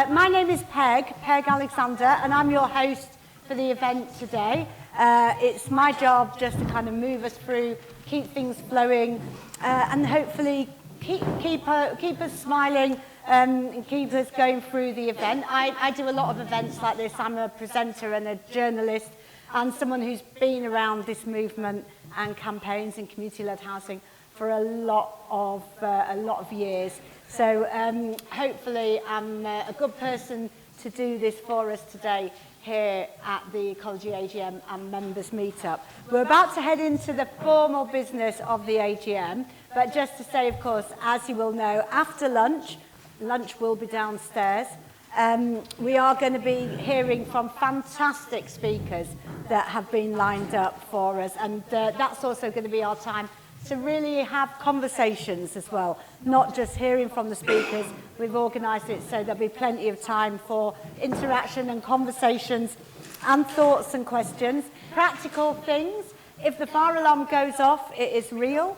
My name is Peg Alexander, and I'm your host for the event today. It's my job just to kind of move us through, keep things flowing, and hopefully keep us smiling and keep us going through the event. I do a lot of events like this. I'm a presenter and a journalist and someone who's been around this movement and campaigns in community-led housing for a lot of years. So hopefully I'm a good person to do this for us today here at the Ecology AGM and Members Meet-up. We're about to head into the formal business of the AGM, but just to say, of course, as you will know, after lunch will be downstairs. We are going to be hearing from fantastic speakers that have been lined up for us, and that's also going to be our time to really have conversations as well, not just hearing from the speakers. We've organised it so there'll be plenty of time for interaction and conversations and thoughts and questions. Practical things. If the fire alarm goes off, it is real.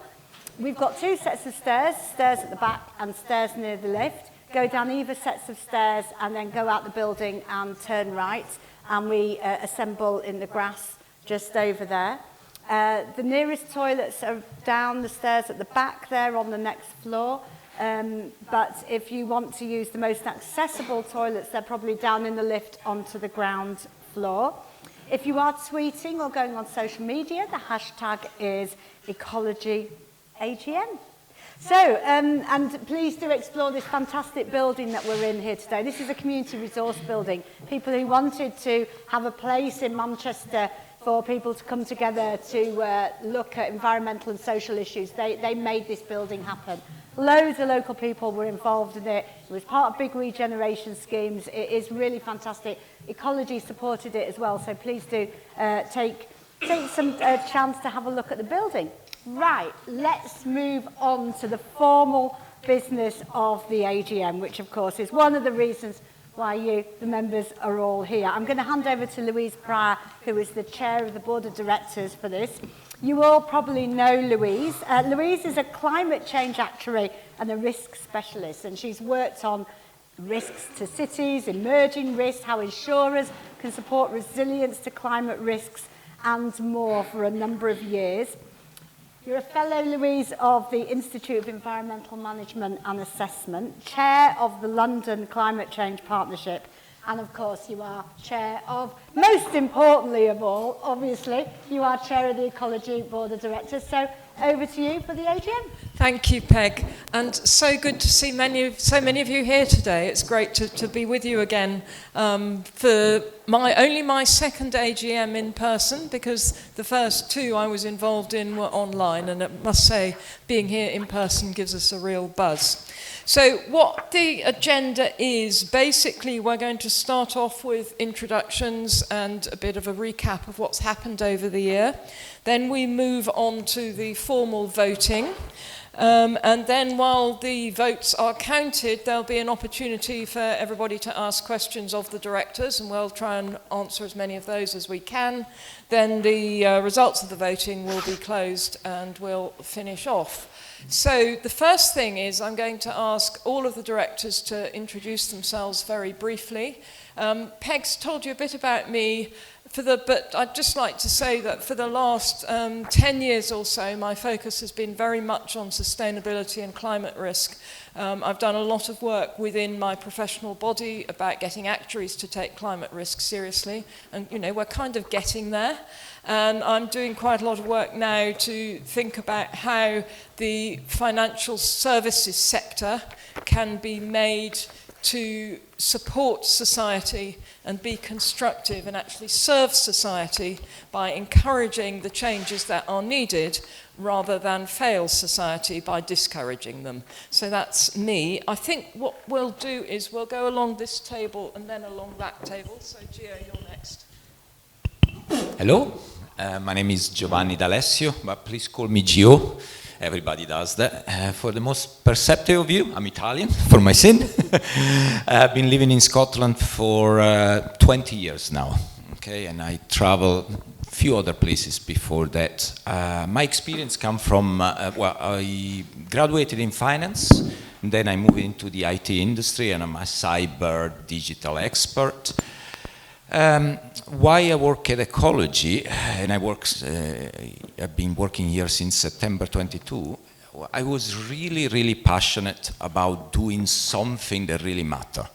We've got two sets of stairs at the back and stairs near the lift. Go down either sets of stairs and then go out the building and turn right, and we assemble in the grass just over there. The nearest toilets are down the stairs at the back there on the next floor, but if you want to use the most accessible toilets, they're probably down in the lift onto the ground floor. If you are tweeting or going on social media, the hashtag is Ecology AGM. So, and please do explore this fantastic building that we're in here today. This is a community resource building. People who wanted to have a place in Manchester for people to come together to look at environmental and social issues. They made this building happen. Loads of local people were involved in it. It was part of big regeneration schemes. It is really fantastic. Ecology supported it as well, so please do take some chance to have a look at the building. Right, let's move on to the formal business of the AGM, which of course is one of the reasons why you, the members, are all here. I'm going to hand over to Louise Pryor, who is the chair of the board of directors for this. You all probably know Louise. Louise is a climate change actuary and a risk specialist, and she's worked on risks to cities, emerging risks, how insurers can support resilience to climate risks, and more for a number of years. You're a fellow, Louise, of the Institute of Environmental Management and Assessment, chair of the London Climate Change Partnership, and of course you are chair of, most importantly of all, obviously, you are chair of the Ecology Board of Directors. So over to you for the AGM. Thank you, Peg, and so good to see so many of you here today. It's great to be with you again for only my second AGM in person, because the first two I was involved in were online, and I must say being here in person gives us a real buzz. So what the agenda is, basically we're going to start off with introductions and a bit of a recap of what's happened over the year. Then we move on to the formal voting. And then while the votes are counted, there'll be an opportunity for everybody to ask questions of the directors, and we'll try and answer as many of those as we can. Then the results of the voting will be closed and we'll finish off. So the first thing is I'm going to ask all of the directors to introduce themselves very briefly. Peg's told you a bit about me, but I'd just like to say that for the last 10 years or so, my focus has been very much on sustainability and climate risk. I've done a lot of work within my professional body about getting actuaries to take climate risk seriously, and we're kind of getting there. And I'm doing quite a lot of work now to think about how the financial services sector can be made to support society and be constructive and actually serve society by encouraging the changes that are needed rather than fail society by discouraging them. So that's me. I think what we'll do is we'll go along this table and then along that table. So Gio, you're next. Hello, my name is Giovanni D'Alessio, but please call me Gio. Everybody does that. For the most perceptive of you, I'm Italian, for my sin. I've been living in Scotland for 20 years now, okay, and I travel a few other places before that. My experience comes from, I graduated in finance And then I moved into the IT industry, and I'm a cyber digital expert. Why I work at Ecology, and I've been working here since September 22, I was really passionate about doing something that really mattered.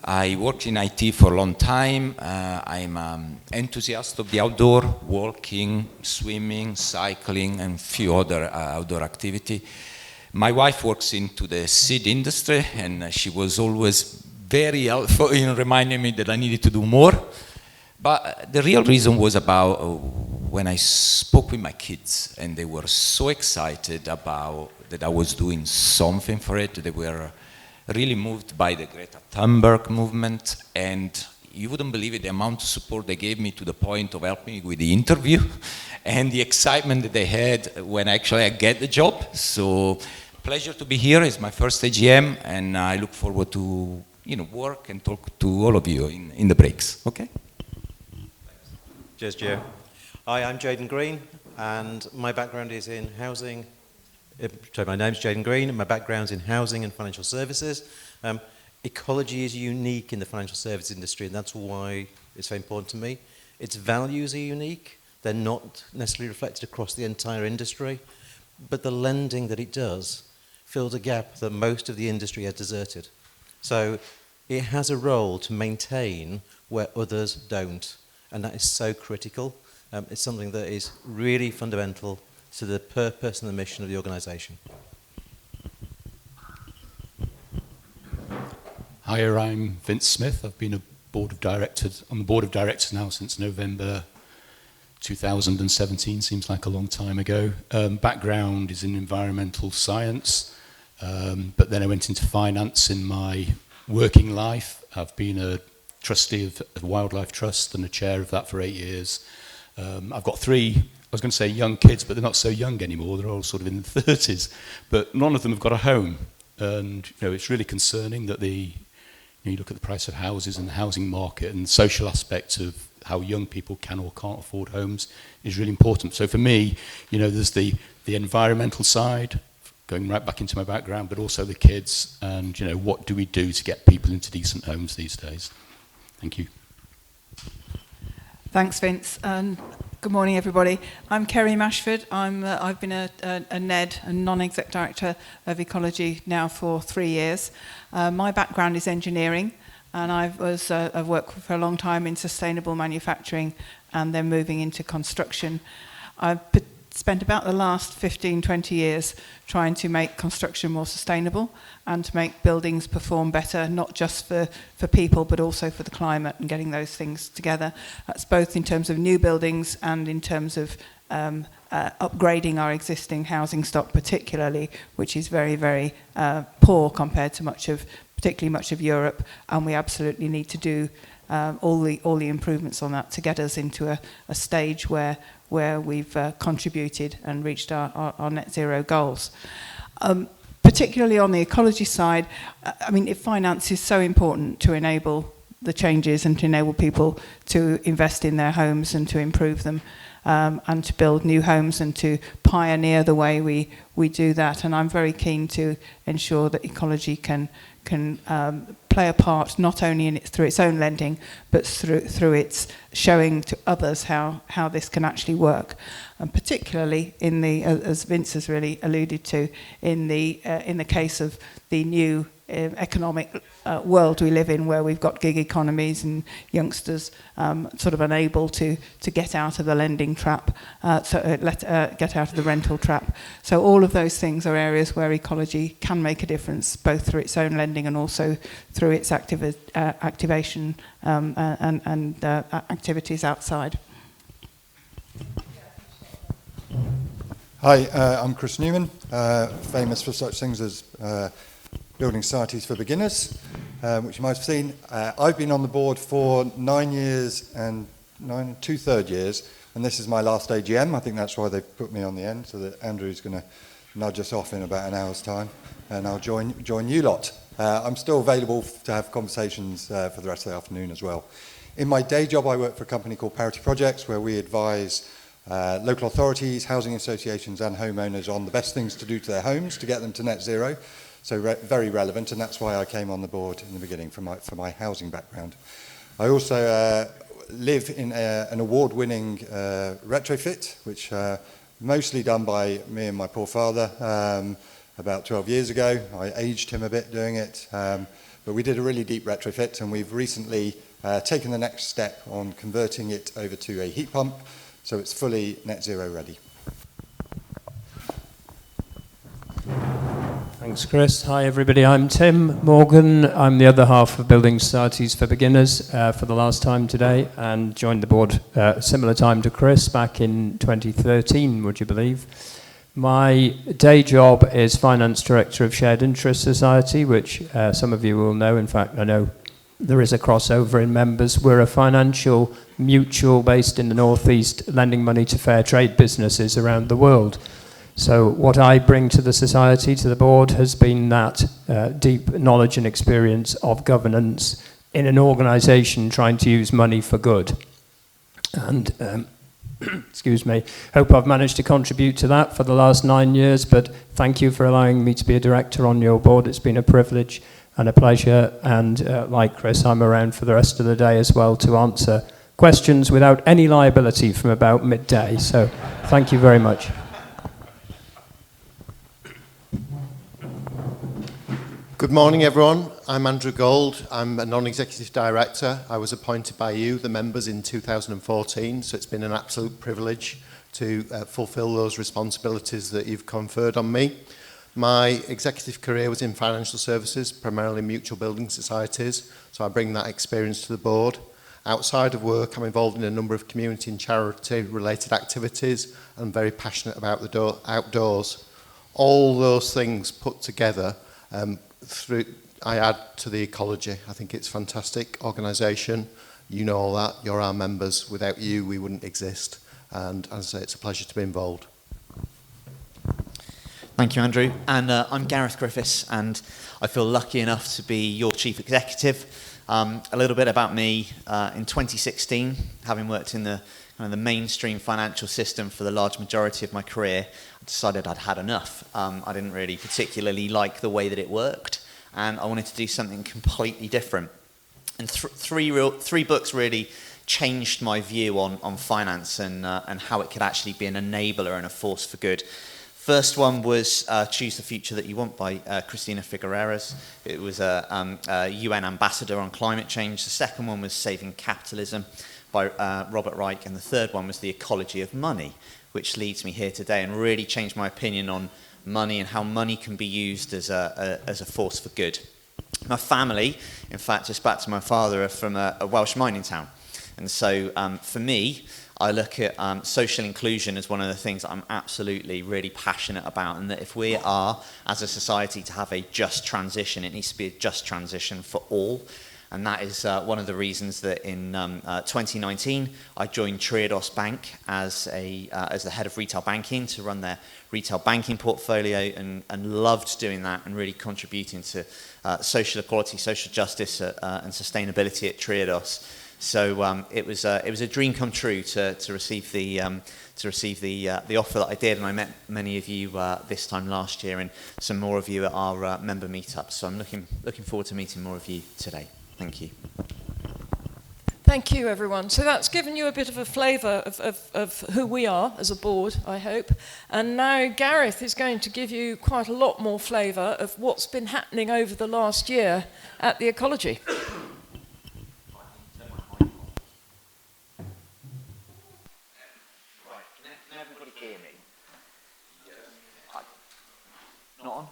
I worked in IT for a long time. I'm an enthusiast of the outdoor, walking, swimming, cycling, and a few other outdoor activity. My wife works into the seed industry, and she was always very helpful in reminding me that I needed to do more. But the real reason was about when I spoke with my kids, and they were so excited about that I was doing something for it. They were really moved by the Greta Thunberg movement, and you wouldn't believe it, the amount of support they gave me to the point of helping me with the interview and the excitement that they had when actually I get the job. So pleasure to be here. It's my first AGM, and I look forward to work and talk to all of you in the breaks. Okay? Cheers, Gio. Hi, I'm Jaden Green, and my background is in housing. My name's Jaden Green, and my background's in housing and financial services. Ecology is unique in the financial services industry, and that's why it's very important to me. Its values are unique. They're not necessarily reflected across the entire industry, but the lending that it does fills a gap that most of the industry has deserted. So it has a role to maintain where others don't, and that is so critical. It's something that is really fundamental to the purpose and the mission of the organisation. Hi, I'm Vince Smith. I've been on the board of directors now since November 2017, seems like a long time ago. Background is in environmental science, but then I went into finance in my working life. I've been a trustee of a wildlife trust and a chair of that for 8 years. I've got 3, I was going to say young kids, but they're not so young anymore. They're all sort of in the 30s, but none of them have got a home. And it's really concerning that you look at the price of houses and the housing market, and the social aspects of how young people can or can't afford homes is really important. So for me, there's the environmental side, going right back into my background, but also the kids, and what do we do to get people into decent homes these days? Thank you. Thanks, Vince, and good morning, everybody. I'm Kerry Mashford. I've been a NED, a non-exec director of Ecology now for 3 years. My background is engineering, and I've worked for a long time in sustainable manufacturing and then moving into construction. I've spent about the last 15, 20 years trying to make construction more sustainable and to make buildings perform better, not just for people, but also for the climate, and getting those things together. That's both in terms of new buildings and in terms of upgrading our existing housing stock particularly, which is very, very poor compared to particularly much of Europe, and we absolutely need to do all the improvements on that to get us into a stage where we've contributed and reached our net zero goals. Particularly on the ecology side, finance is so important to enable the changes and to enable people to invest in their homes and to improve them, and to build new homes and to pioneer the way we do that. And I'm very keen to ensure that ecology can play a part not only through its own lending, but through its showing to others how this can actually work, and particularly in as Vince has really alluded to, in the case of the new economic world we live in, where we've got gig economies and youngsters sort of unable to get out of the lending trap, get out of the rental trap. So all of those things are areas where ecology can make a difference, both through its own lending and also through its activation and activities outside. Hi, I'm Chris Newman, famous for such things as Building Societies for Beginners, which you might have seen. I've been on the board for 9 years and 2/3 years, and this is my last AGM. I think that's why they put me on the end, so that Andrew's going to nudge us off in about an hour's time, and I'll join you lot. I'm still available to have conversations for the rest of the afternoon as well. In my day job, I work for a company called Parity Projects, where we advise local authorities, housing associations and homeowners on the best things to do to their homes to get them to net zero. So very relevant, and that's why I came on the board in the beginning for my housing background. I also live in an award-winning retrofit, which mostly done by me and my poor father about 12 years ago. I aged him a bit doing it, but we did a really deep retrofit, and we've recently taken the next step on converting it over to a heat pump, so it's fully net zero ready. Thanks, Chris. Hi, everybody. I'm Tim Morgan. I'm the other half of Building Societies for Beginners for the last time today, and joined the board similar time to Chris back in 2013, would you believe? My day job is Finance Director of Shared Interest Society, which some of you will know. In fact, I know there is a crossover in members. We're a financial mutual based in the Northeast, lending money to fair trade businesses around the world. So what I bring to the society, to the board, has been that deep knowledge and experience of governance in an organisation trying to use money for good. And, excuse me, hope I've managed to contribute to that for the last 9 years, but thank you for allowing me to be a director on your board. It's been a privilege and a pleasure, and like Chris, I'm around for the rest of the day as well to answer questions without any liability from about midday. So thank you very much. Good morning, everyone. I'm Andrew Gold. I'm a non-executive director. I was appointed by you, the members, in 2014, so it's been an absolute privilege to fulfil those responsibilities that you've conferred on me. My executive career was in financial services, primarily mutual building societies, so I bring that experience to the board. Outside of work, I'm involved in a number of community and charity-related activities and very passionate about the outdoors. All those things put together I add to the Ecology. I think it's a fantastic organisation. You know all that. You're our members. Without you, we wouldn't exist. And as I say, it's a pleasure to be involved. Thank you, Andrew. And I'm Gareth Griffiths, and I feel lucky enough to be your chief executive. A little bit about me. In 2016, having worked in the mainstream financial system for the large majority of my career, I decided I'd had enough. I didn't really particularly like the way that it worked, and I wanted to do something completely different. And three books really changed my view on finance and how it could actually be an enabler and a force for good. First one was Choose the Future That You Want by Cristina Figueres. It was a UN ambassador on climate change. The second one was Saving Capitalism by Robert Reich, and the third one was The Ecology of Money, which leads me here today and really changed my opinion on money and how money can be used as a force for good. My family, in fact, just back to my father, are from a Welsh mining town. And so for me, I look at social inclusion as one of the things that I'm absolutely really passionate about, and that if we are, as a society, to have a just transition, it needs to be a just transition for all. And that is one of the reasons that in 2019 I joined Triodos Bank as the head of retail banking to run their retail banking portfolio, and loved doing that and really contributing to social equality, social justice and sustainability at Triodos. So it was a dream come true to receive the offer that I did, and I met many of you this time last year, and some more of you at our member meetup. So I'm looking forward to meeting more of you today. Thank you. Thank you, everyone. So that's given you a bit of a flavour of who we are as a board, I hope. And now Gareth is going to give you quite a lot more flavour of what's been happening over the last year at the Ecology. Not on?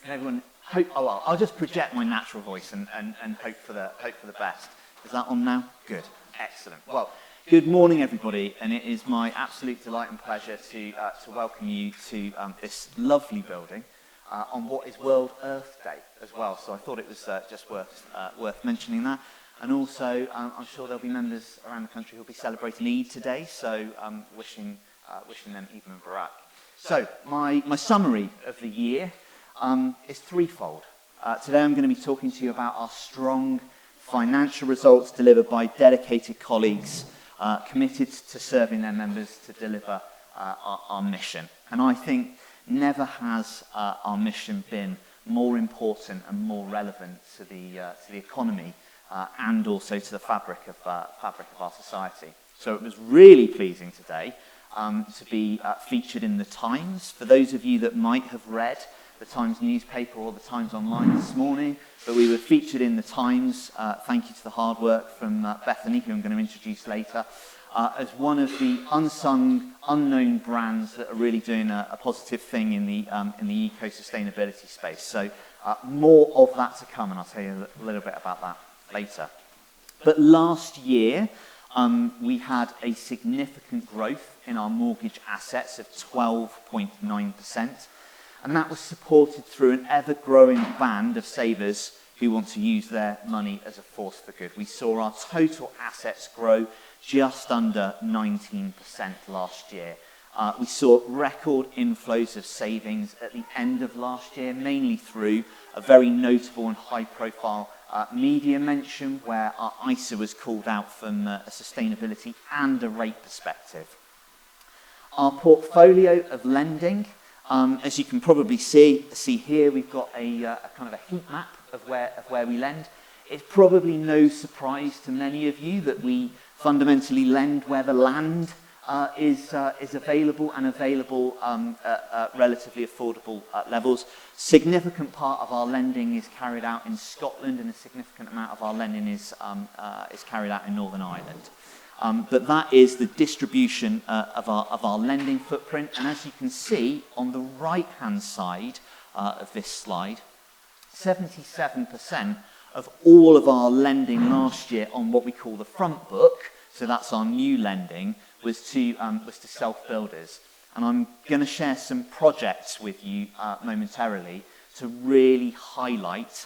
Can everyone hope? Oh well, I'll just project my natural voice and hope for the best. Is that on now? Good, excellent. Well, good morning, everybody, and it is my absolute delight and pleasure to welcome you to this lovely building on what is World Earth Day as well. So I thought it was just worth mentioning that. And also, I'm sure there'll be members around the country who'll be celebrating Eid today. So wishing them Eid Mubarak. So my summary of the year is threefold. Today I'm going to be talking to you about our strong financial results delivered by dedicated colleagues committed to serving their members to deliver our mission. And I think never has our mission been more important and more relevant to the economy and also to the fabric of our society. So it was really pleasing today to be featured in the Times. For those of you that might have read the Times newspaper or the Times online this morning, but we were featured in the Times, thank you to the hard work from Bethany, who I'm going to introduce later, as one of the unsung, unknown brands that are really doing a positive thing in the eco-sustainability space. So more of that to come, and I'll tell you a little bit about that later. But last year, we had a significant growth in our mortgage assets of 12.9%, and that was supported through an ever-growing band of savers who want to use their money as a force for good. We saw our total assets grow just under 19% last year. We saw record inflows of savings at the end of last year, mainly through a very notable and high-profile media mention where our ISA was called out from a sustainability and a rate perspective. Our portfolio of lending, as you can probably see here, we've got a kind of a heat map of where we lend. It's probably no surprise to many of you that we fundamentally lend where the land is available and available at relatively affordable levels. Significant part of our lending is carried out in Scotland, and a significant amount of our lending is carried out in Northern Ireland. But that is the distribution of our lending footprint, and as you can see on the right-hand side of this slide, 77% of all of our lending last year on what we call the front book, so that's our new lending, was to self-builders. And I'm going to share some projects with you momentarily to really highlight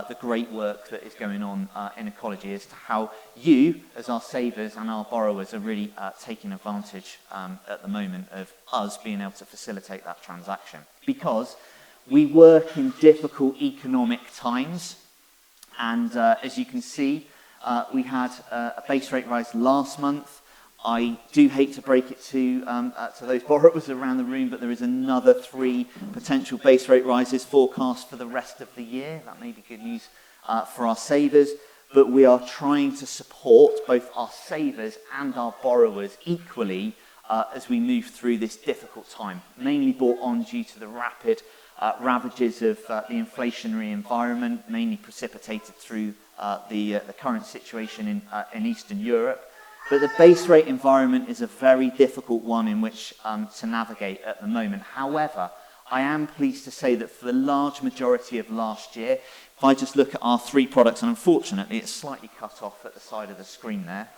the great work that is going on in Ecology as to how you, as our savers and our borrowers, are really taking advantage at the moment of us being able to facilitate that transaction. Because we work in difficult economic times, and as you can see, we had a base rate rise last month. I do hate to break it to those borrowers around the room, but there is another 3 potential base rate rises forecast for the rest of the year. That may be good news for our savers, but we are trying to support both our savers and our borrowers equally as we move through this difficult time, mainly brought on due to the rapid ravages of the inflationary environment, mainly precipitated through the current situation in Eastern Europe. But the base rate environment is a very difficult one in which to navigate at the moment. However, I am pleased to say that for the large majority of last year, if I just look at our 3 products, and unfortunately it's slightly cut off at the side of the screen there,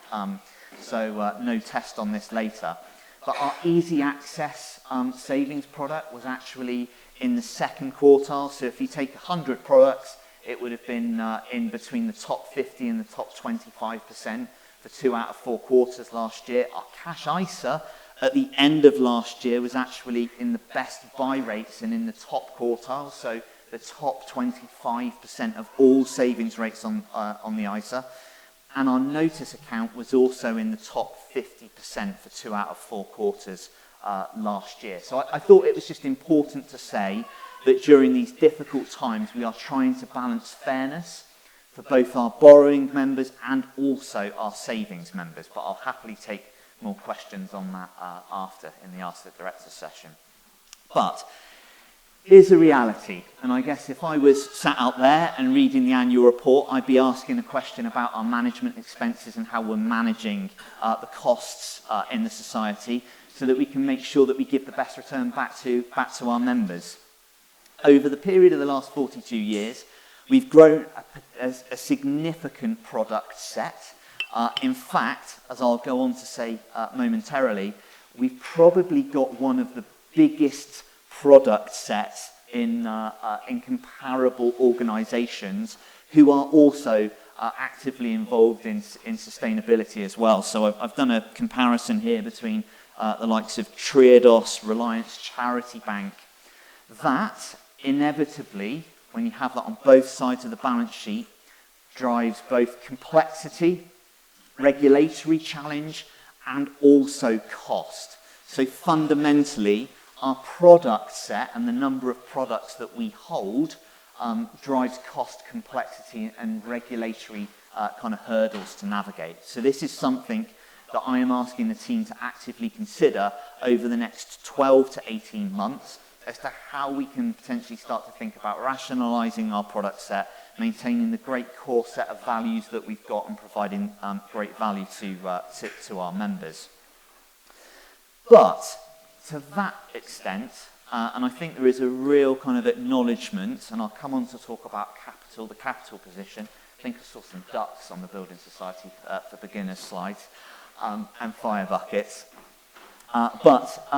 so no test on this later. But our easy access savings product was actually in the 2nd quartile. So if you take 100 products, it would have been in between the top 50 and the top 25%. For 2 out of 4 quarters last year. Our cash ISA at the end of last year was actually in the best buy rates and in the top quartile, so the top 25% of all savings rates on the ISA. And our notice account was also in the top 50% for 2 out of 4 quarters last year. So I thought it was just important to say that during these difficult times we are trying to balance fairness for both our borrowing members and also our savings members. But I'll happily take more questions on that after in the Ask the Director session. But here's the reality, and I guess if I was sat out there and reading the annual report, I'd be asking a question about our management expenses and how we're managing the costs in the society so that we can make sure that we give the best return back to our members. Over the period of the last 42 years, we've grown a significant product set. In fact, as I'll go on to say momentarily, we've probably got one of the biggest product sets in comparable organisations who are also actively involved in sustainability as well. So I've done a comparison here between the likes of Triodos, Reliance Charity Bank. That inevitably, when you have that on both sides of the balance sheet, drives both complexity, regulatory challenge, and also cost. So fundamentally, our product set and the number of products that we hold drives cost, complexity, and regulatory kind of hurdles to navigate. So this is something that I am asking the team to actively consider over the next 12 to 18 months as to how we can potentially start to think about rationalising our product set, maintaining the great core set of values that we've got, and providing great value to our members. But to that extent, and I think there is a real kind of acknowledgement, and I'll come on to talk about capital, the capital position. I think I saw some ducks on the Building Society for Beginners slides, and fire buckets. But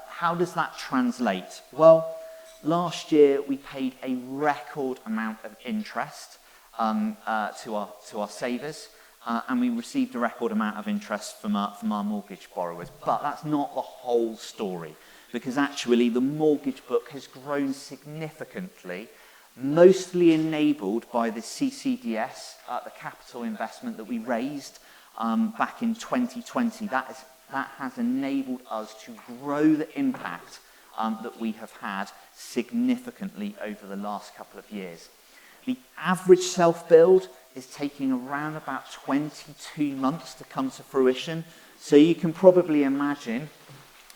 how does that translate? Well, last year we paid a record amount of interest to our savers, and we received a record amount of interest from our mortgage borrowers. But that's not the whole story, because actually the mortgage book has grown significantly, mostly enabled by the CCDS, the capital investment that we raised back in 2020. That has enabled us to grow the impact that we have had significantly over the last couple of years. The average self-build is taking around about 22 months to come to fruition. So you can probably imagine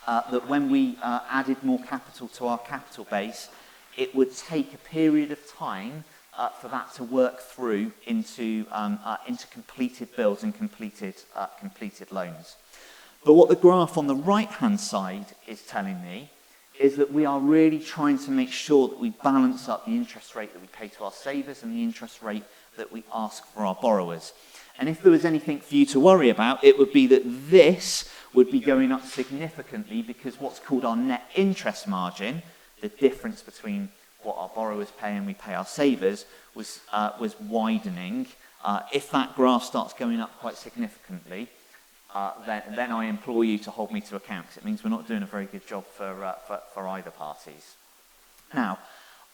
that when we added more capital to our capital base, it would take a period of time for that to work through into completed builds and completed loans. But what the graph on the right-hand side is telling me is that we are really trying to make sure that we balance up the interest rate that we pay to our savers and the interest rate that we ask for our borrowers. And if there was anything for you to worry about, it would be that this would be going up significantly, because what's called our net interest margin, the difference between what our borrowers pay and we pay our savers, was widening. If that graph starts going up quite significantly, then I implore you to hold me to account, because it means we're not doing a very good job for either parties. Now,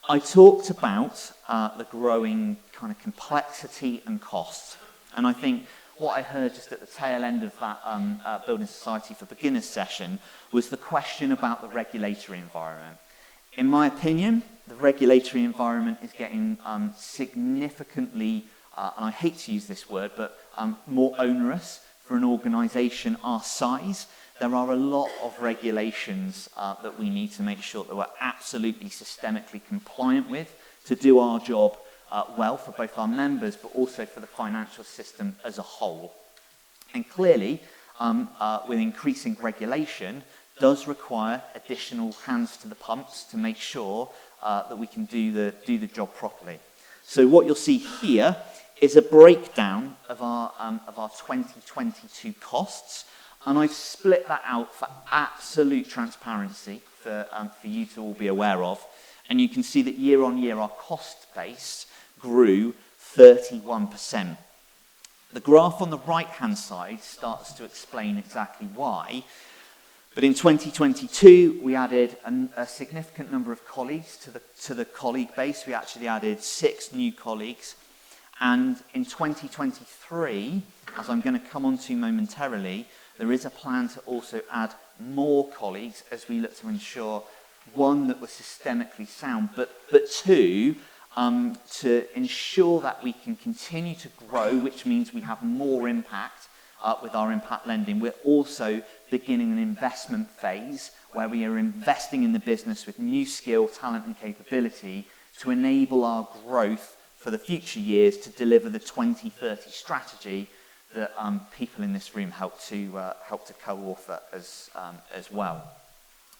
I talked about the growing kind of complexity and cost, and I think what I heard just at the tail end of that Building Society for Beginners session was the question about the regulatory environment. In my opinion, the regulatory environment is getting significantly, and I hate to use this word, but more onerous for an organisation our size. There are a lot of regulations that we need to make sure that we're absolutely systemically compliant with to do our job well for both our members, but also for the financial system as a whole. And clearly, with increasing regulation, does require additional hands to the pumps to make sure that we can do the job properly. So what you'll see here is a breakdown of our 2022 costs, and I've split that out for absolute transparency for you to all be aware of. And you can see that year on year our cost base grew 31%. The graph on the right-hand side starts to explain exactly why. But in 2022, we added a significant number of colleagues to the colleague base. We actually added 6 new colleagues. And in 2023, as I'm going to come on to momentarily, there is a plan to also add more colleagues as we look to ensure, one, that we're systemically sound, but two, to ensure that we can continue to grow, which means we have more impact with our impact lending. We're also beginning an investment phase where we are investing in the business with new skill, talent and capability to enable our growth for the future years to deliver the 2030 strategy that people in this room help to co-author as well.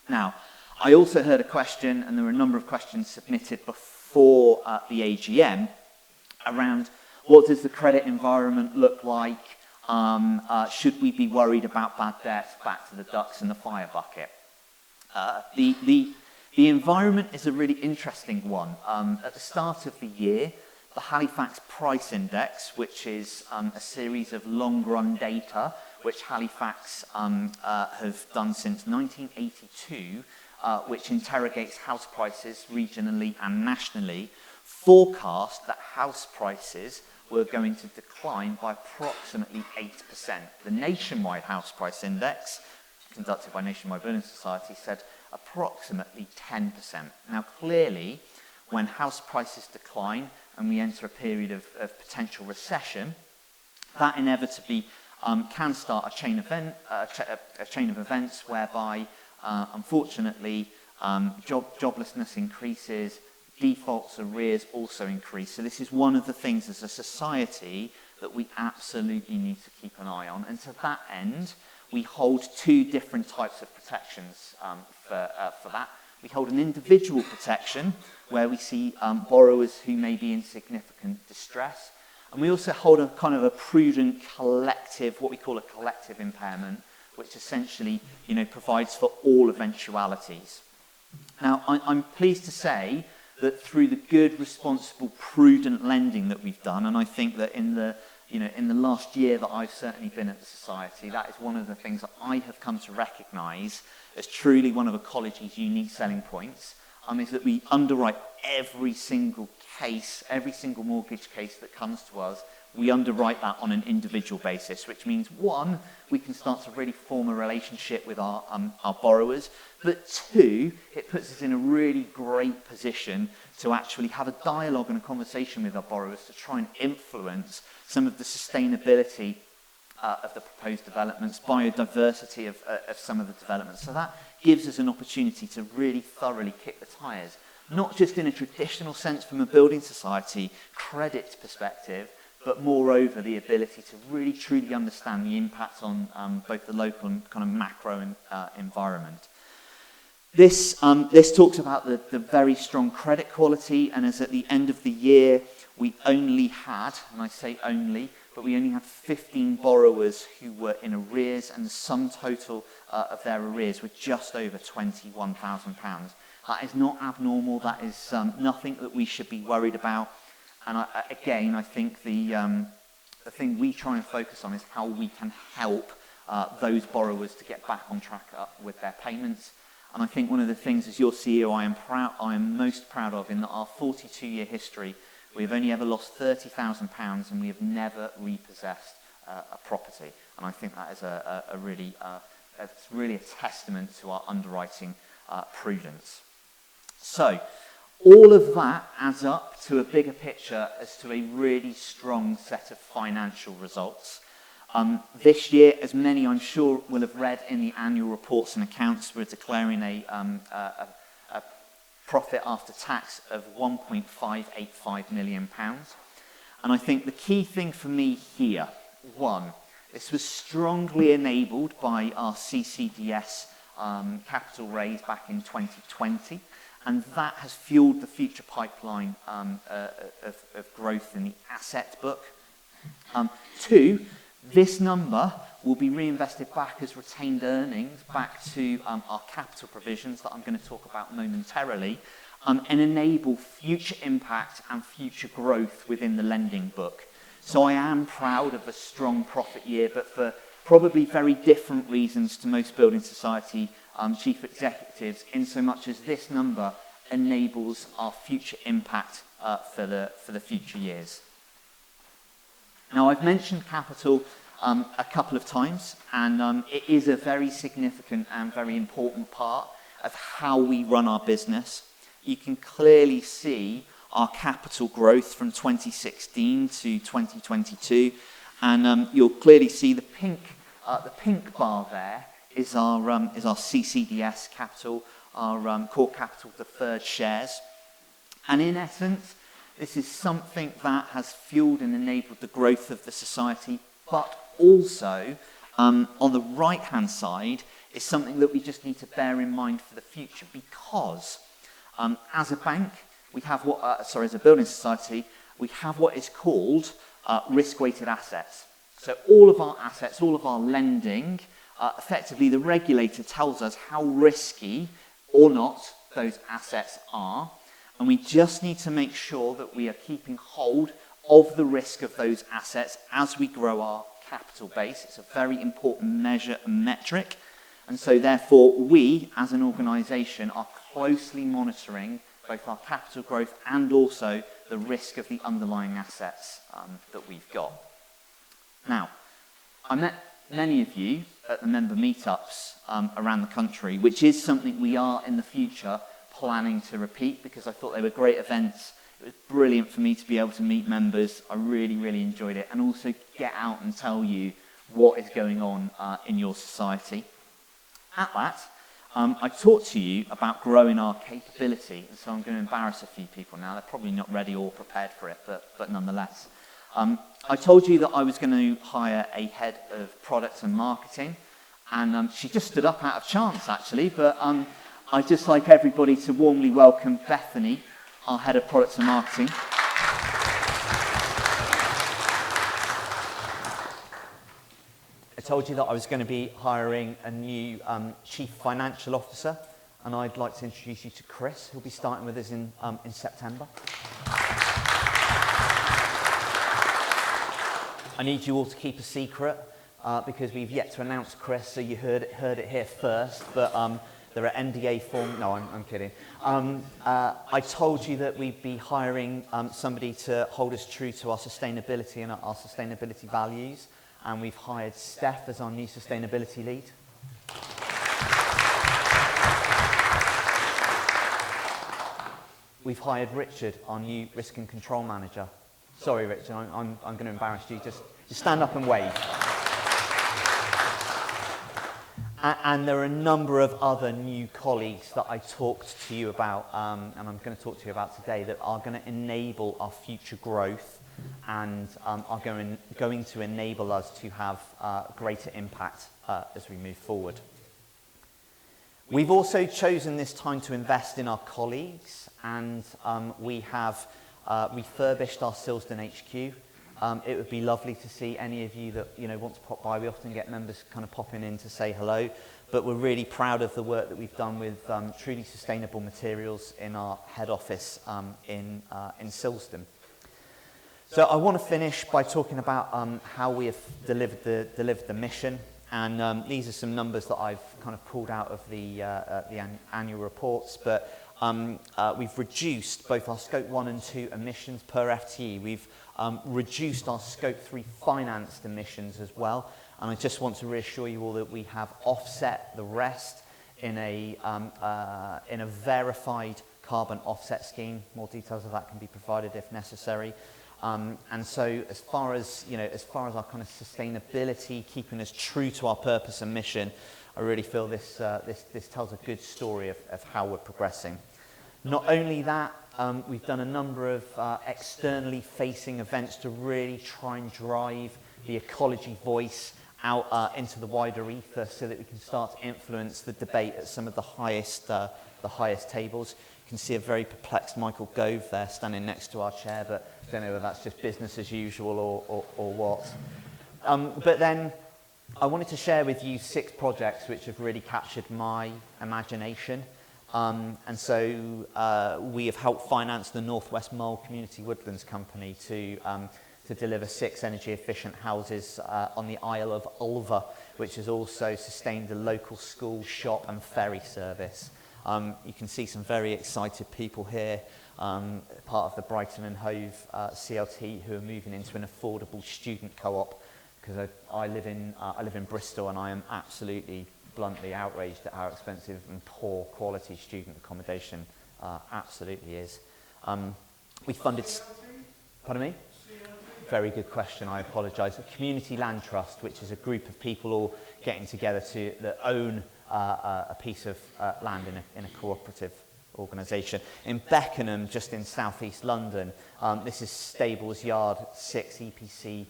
Now, I also heard a question, and there were a number of questions submitted before the AGM around what does the credit environment look like? Should we be worried about bad debts? Back to the ducks and the fire bucket. The environment is a really interesting one. At the start of the year, the Halifax Price Index, which is a series of long-run data which Halifax have done since 1982, which interrogates house prices regionally and nationally, forecast that house prices were going to decline by approximately 8%. The nationwide house price index, conducted by Nationwide Building Society, said approximately 10%. Now, clearly, when house prices decline and we enter a period of potential recession, that inevitably can start a chain of events whereby, unfortunately, joblessness increases, defaults, arrears also increase. So this is one of the things as a society that we absolutely need to keep an eye on. And to that end, we hold two different types of protections for that. We hold an individual protection where we see borrowers who may be in significant distress. And we also hold a kind of a prudent collective, what we call a collective impairment, which essentially, provides for all eventualities. Now, I'm pleased to say that through the good, responsible, prudent lending that we've done, and I think that in the last year that I've certainly been at the Society, that is one of the things that I have come to recognise as truly one of Ecology's unique selling points, is that we underwrite every single case, every single mortgage case that comes to us. We underwrite that on an individual basis, which means, one, we can start to really form a relationship with our borrowers, but two, it puts us in a really great position to actually have a dialogue and a conversation with our borrowers to try and influence some of the sustainability of the proposed developments, biodiversity of some of the developments. So that gives us an opportunity to really thoroughly kick the tyres, not just in a traditional sense from a building society credit perspective, but moreover the ability to really truly understand the impact on both the local and kind of macro environment. This talks about the very strong credit quality, and as at the end of the year we only had, and I say only, but we only had 15 borrowers who were in arrears, and the sum total of their arrears were just over £21,000. That is not abnormal, that is nothing that we should be worried about. And I think the thing we try and focus on is how we can help those borrowers to get back on track with their payments. And I think one of the things as your CEO I am most proud of in our 42-year history, we've only ever lost £30,000 and we have never repossessed a property. And I think that is it's really a testament to our underwriting prudence. So, all of that adds up to a bigger picture as to a really strong set of financial results. This year, as many I'm sure will have read in the annual reports and accounts, we're declaring a profit after tax of £1.585 million. And I think the key thing for me here, one, this was strongly enabled by our CCDS capital raise back in 2020. And that has fueled the future pipeline of growth in the asset book. Two, this number will be reinvested back as retained earnings back to our capital provisions that I'm going to talk about momentarily, and enable future impact and future growth within the lending book. So I am proud of a strong profit year, but for probably very different reasons to most building society chief executives, in so much as this number enables our future impact for the future years. Now, I've mentioned capital a couple of times, and it is a very significant and very important part of how we run our business. You can clearly see our capital growth from 2016 to 2022, and you'll clearly see the pink bar there is our CCDS capital, our core capital deferred shares. And in essence, this is something that has fueled and enabled the growth of the society, but also on the right-hand side is something that we just need to bear in mind for the future, because as a bank, we have as a building society, we have what is called risk-weighted assets. So all of our assets, all of our lending, effectively the regulator tells us how risky or not those assets are, and we just need to make sure that we are keeping hold of the risk of those assets as we grow our capital base. It's a very important measure and metric, and so therefore we as an organisation are closely monitoring both our capital growth and also the risk of the underlying assets that we've got. Now, I met many of you at the member meetups around the country, which is something we are in the future planning to repeat because I thought they were great events. It was brilliant for me to be able to meet members. I really, really enjoyed it, and also get out and tell you what is going on in your society. At that, I talked to you about growing our capability, and so I'm going to embarrass a few people now. They're probably not ready or prepared for it, but nonetheless. I told you that I was going to hire a head of product and marketing, and she just stood up out of chance, actually, but I'd just like everybody to warmly welcome Bethany, our head of products and marketing. I told you that I was going to be hiring a new chief financial officer, and I'd like to introduce you to Chris, who'll be starting with us in September. I need you all to keep a secret because we've yet to announce Chris, so you heard it here first, but there are NDA forms. No, I'm kidding. I told you that we'd be hiring somebody to hold us true to our sustainability and our sustainability values. And we've hired Steph as our new sustainability lead. We've hired Richard, our new risk and control manager. Sorry, Richard, I'm going to embarrass you. Just stand up and wave. And there are a number of other new colleagues that I talked to you about, and I'm going to talk to you about today, that are going to enable our future growth and are going to enable us to have greater impact as we move forward. We've also chosen this time to invest in our colleagues, and we have refurbished our Silsden HQ. It would be lovely to see any of you that want to pop by. We often get members kind of popping in to say hello, but we're really proud of the work that we've done with truly sustainable materials in our head office in Silsden. So I want to finish by talking about how we have delivered the mission, and these are some numbers that I've kind of pulled out of the annual reports, but we've reduced both our Scope 1 and 2 emissions per FTE. We've reduced our Scope 3 financed emissions as well, and I just want to reassure you all that we have offset the rest in a verified carbon offset scheme. More details of that can be provided if necessary. And so as far as our kind of sustainability, keeping us true to our purpose and mission, I really feel this tells a good story of how we're progressing. Not only that, we've done a number of externally facing events to really try and drive the ecology voice out into the wider ether so that we can start to influence the debate at some of the highest tables. You can see a very perplexed Michael Gove there standing next to our chair, but I don't know whether that's just business as usual or what. But then I wanted to share with you 6 projects which have really captured my imagination. And so we have helped finance the Northwest Mole Community Woodlands Company to deliver 6 energy efficient houses on the Isle of Ulva, which has also sustained a local school, shop and ferry service. You can see some very excited people here, part of the Brighton and Hove CLT, who are moving into an affordable student co-op, because I live in Bristol, and I am absolutely bluntly outraged at how expensive and poor quality student accommodation absolutely is. We funded... Pardon me? Very good question, I apologise. A Community Land Trust, which is a group of people all getting together that own a piece of land in a cooperative organisation. In Beckenham, just in southeast London, this is Stables Yard, 6 EPC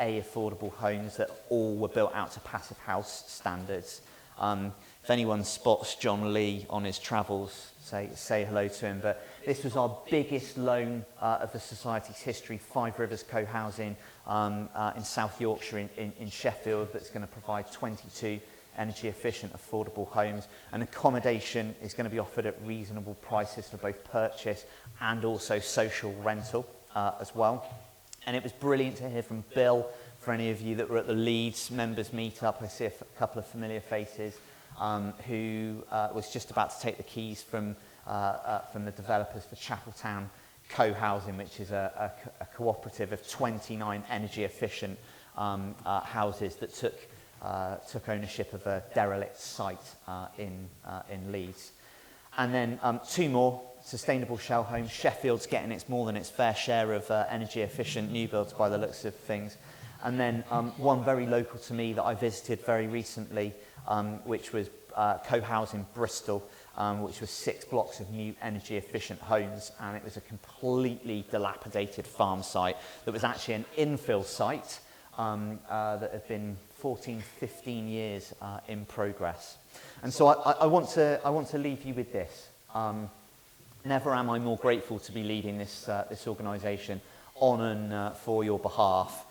A affordable homes that all were built out to passive house standards. If anyone spots John Lee on his travels, say hello to him. But this was our biggest loan of the Society's history, 5 Rivers Co-housing in South Yorkshire in Sheffield, that's going to provide 22 energy efficient affordable homes, and accommodation is going to be offered at reasonable prices for both purchase and also social rental as well. And it was brilliant to hear from Bill, for any of you that were at the Leeds Members Meet-up. I see a couple of familiar faces, who was just about to take the keys from the developers for Chapeltown Co-housing, which is a cooperative of 29 energy efficient houses that took ownership of a derelict site in Leeds. And then 2 more sustainable shell homes. Sheffield's getting more than its fair share of energy efficient new builds by the looks of things. And then one very local to me that I visited very recently, which was Co-House in Bristol, which was 6 blocks of new energy efficient homes, and it was a completely dilapidated farm site that was actually an infill site that had been 14, 15 years in progress. And so I want to leave you with this. Never am I more grateful to be leading this organisation on and for your behalf.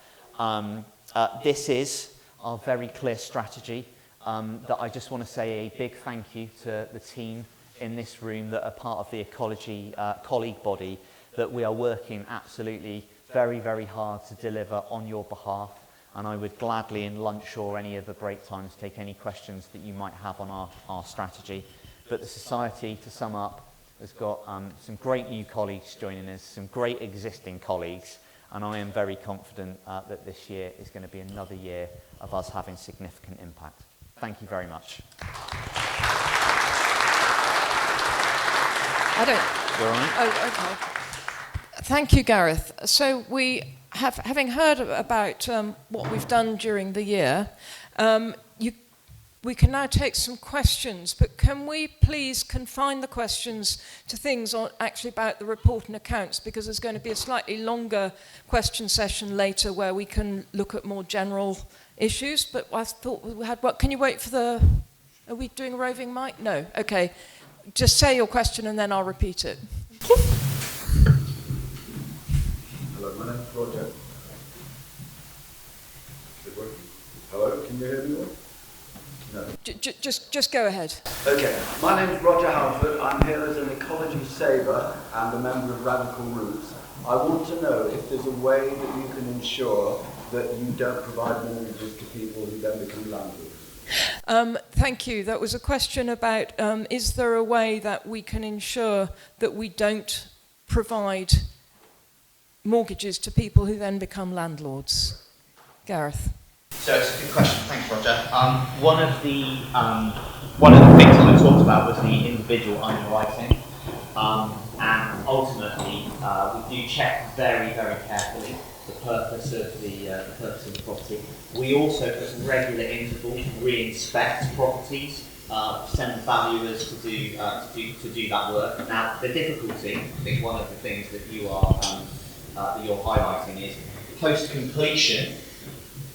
This is our very clear strategy that I just want to say a big thank you to the team in this room that are part of the Ecology colleague body, that we are working absolutely very, very hard to deliver on your behalf. And I would gladly in lunch or any other break times take any questions that you might have on our strategy. But the Society, to sum up, has got some great new colleagues joining us, some great existing colleagues, and I am very confident that this year is going to be another year of us having significant impact. Thank you very much. I don't... You're all right? Oh, okay. Thank you, Gareth. So having heard about what we've done during the year, we can now take some questions, but can we please confine the questions to things actually about the report and accounts, because there's going to be a slightly longer question session later where we can look at more general issues. But I thought we had... What, can you wait for the... Are we doing a roving mic? No. Okay. Just say your question and then I'll repeat it. Hello, my name's Roger. Is it working? Hello, can you hear me all? No. Just go ahead. Okay, my name's Roger Halford. I'm here as an ecology saver and a member of Radical Roots. I want to know if there's a way that you can ensure that you don't provide mortgages to people who then become landlords. Thank you. That was a question about is there a way that we can ensure that we don't provide mortgages to people who then become landlords? Gareth. So it's a good question. Thanks, Roger. One of the things that I talked about was the individual underwriting, and ultimately we do check very, very carefully the purpose of the property. We also, at regular intervals, re-inspect properties, send valuers to do that work. Now, the difficulty, I think, one of the things that you're highlighting is post-completion.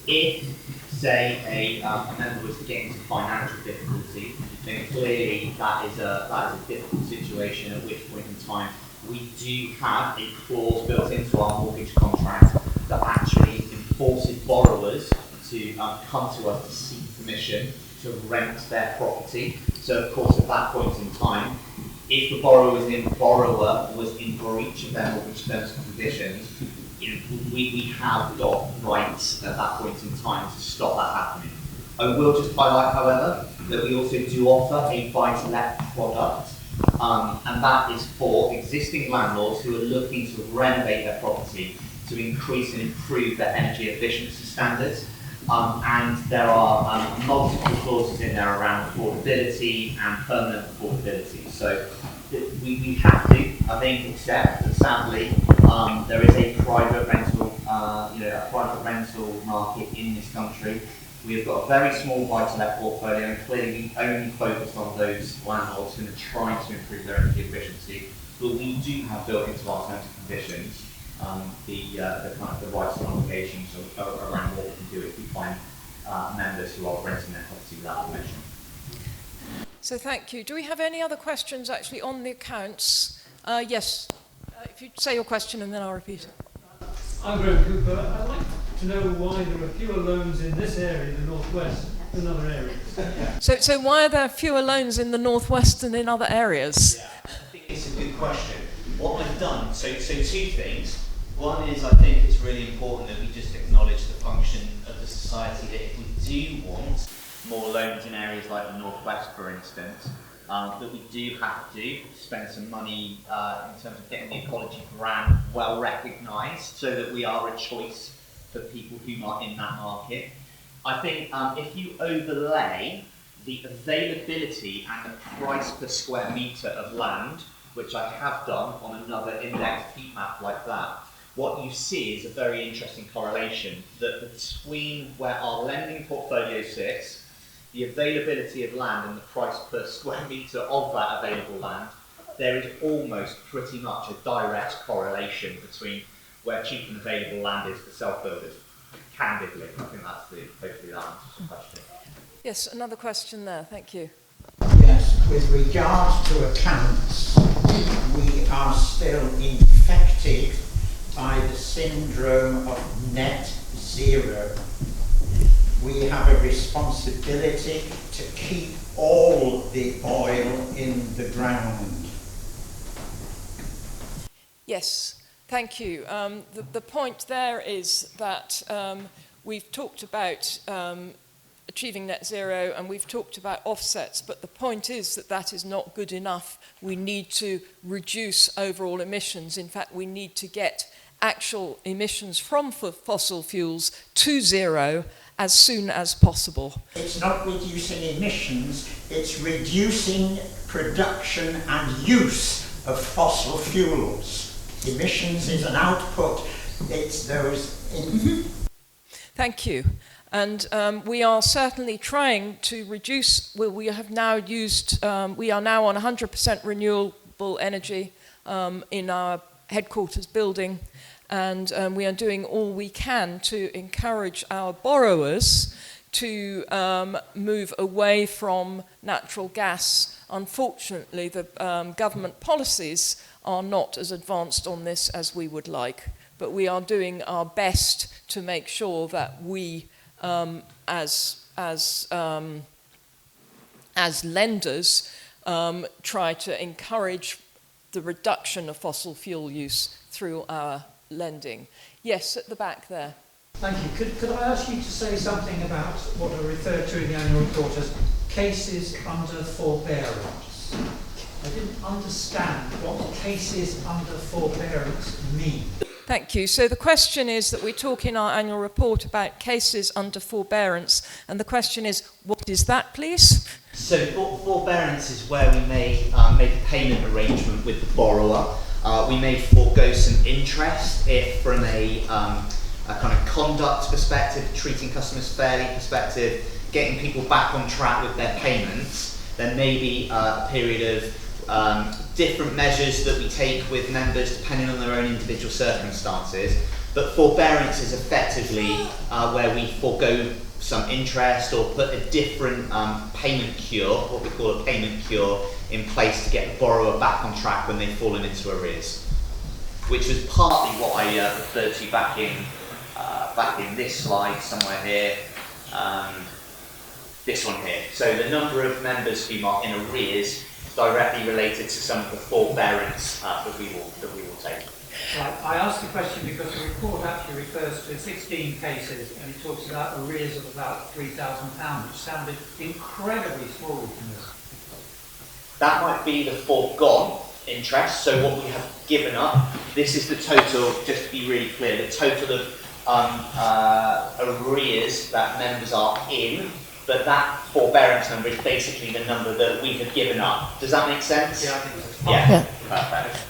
If, say, a member was to get into financial difficulty, then clearly that is a difficult situation, at which point in time we do have a clause built into our mortgage contract that actually enforces borrowers to come to us to seek permission to rent their property. So, of course, at that point in time, if the borrower was in breach of their mortgage terms and conditions, we have got rights at that point in time to stop that happening. I will just highlight, however, that we also do offer a buy-to-let product, and that is for existing landlords who are looking to renovate their property to increase and improve their energy efficiency standards. And there are multiple clauses in there around affordability and permanent affordability. So we have to, I think, accept that sadly there is a private rental market in this country. We have got a very small buy-to-let portfolio, and clearly we only focus on those landlords who are trying to improve their energy efficiency. But we do have built into our terms and conditions the rights and obligations around what we can do if we find members who are renting their property without permission. So thank you. Do we have any other questions actually on the accounts? Yes. If you say your question and then I'll repeat it. I'm Graham Cooper. I'd like to know why there are fewer loans in this area, the northwest, than other areas. So why are there fewer loans in the northwest than in other areas? Yeah, I think it's a good question. What I've done, so 2 things. One is, I think it's really important that we just acknowledge the function of the society, that if we do want more loans in areas like the northwest, for instance, that we do have to spend some money in terms of getting the Ecology brand well recognised, so that we are a choice for people who are in that market. I think if you overlay the availability and the price per square metre of land, which I have done on another indexed heat map like that, what you see is a very interesting correlation that between where our lending portfolio sits, the availability of land and the price per square metre of that available land, there is almost pretty much a direct correlation between where cheap and available land is for self-builders. Candidly, I think that's hopefully that answers the question. Yes, another question there, thank you. Yes, with regards to accounts, we are still infected by the syndrome of net zero. We have a responsibility to keep all the oil in the ground. Yes, thank you. The point there is that we've talked about achieving net zero and we've talked about offsets, but the point is that that is not good enough. We need to reduce overall emissions. In fact, we need to get actual emissions from fossil fuels to zero as soon as possible. It's not reducing emissions, it's reducing production and use of fossil fuels. Emissions is an output, it's those... Thank you. And we are certainly trying to reduce, well, we have now used, we are now on 100% renewable energy in our headquarters building, and we are doing all we can to encourage our borrowers to move away from natural gas. Unfortunately, the government policies are not as advanced on this as we would like, but we are doing our best to make sure that we, as lenders, try to encourage the reduction of fossil fuel use through our lending. Yes, at the back there. Thank you. Could I ask you to say something about what I referred to in the annual report as cases under forbearance? I didn't understand what cases under forbearance mean. Thank you. So the question is that we talk in our annual report about cases under forbearance, and the question is, what is that, please? So forbearance is where we may make a payment arrangement with the borrower. We may forego some interest if from a kind of conduct perspective, treating customers fairly perspective, getting people back on track with their payments. There may be a period of different measures that we take with members depending on their own individual circumstances, but forbearance is effectively where we forego some interest or put a different payment cure, what we call a payment cure, in place to get the borrower back on track when they've fallen into arrears, which was partly what I referred to back in this slide somewhere here, this one here. So the number of members who are in arrears directly related to some of the forbearance that we will take. Right. I asked the question because the report actually refers to 16 cases and it talks about arrears of about £3,000, which sounded incredibly small to me. That might be the foregone interest, so what we have given up, this is the total, just to be really clear, the total of arrears that members are in, but that forbearance number is basically the number that we have given up. Does that make sense? Yeah, I think so. Yeah, perfect.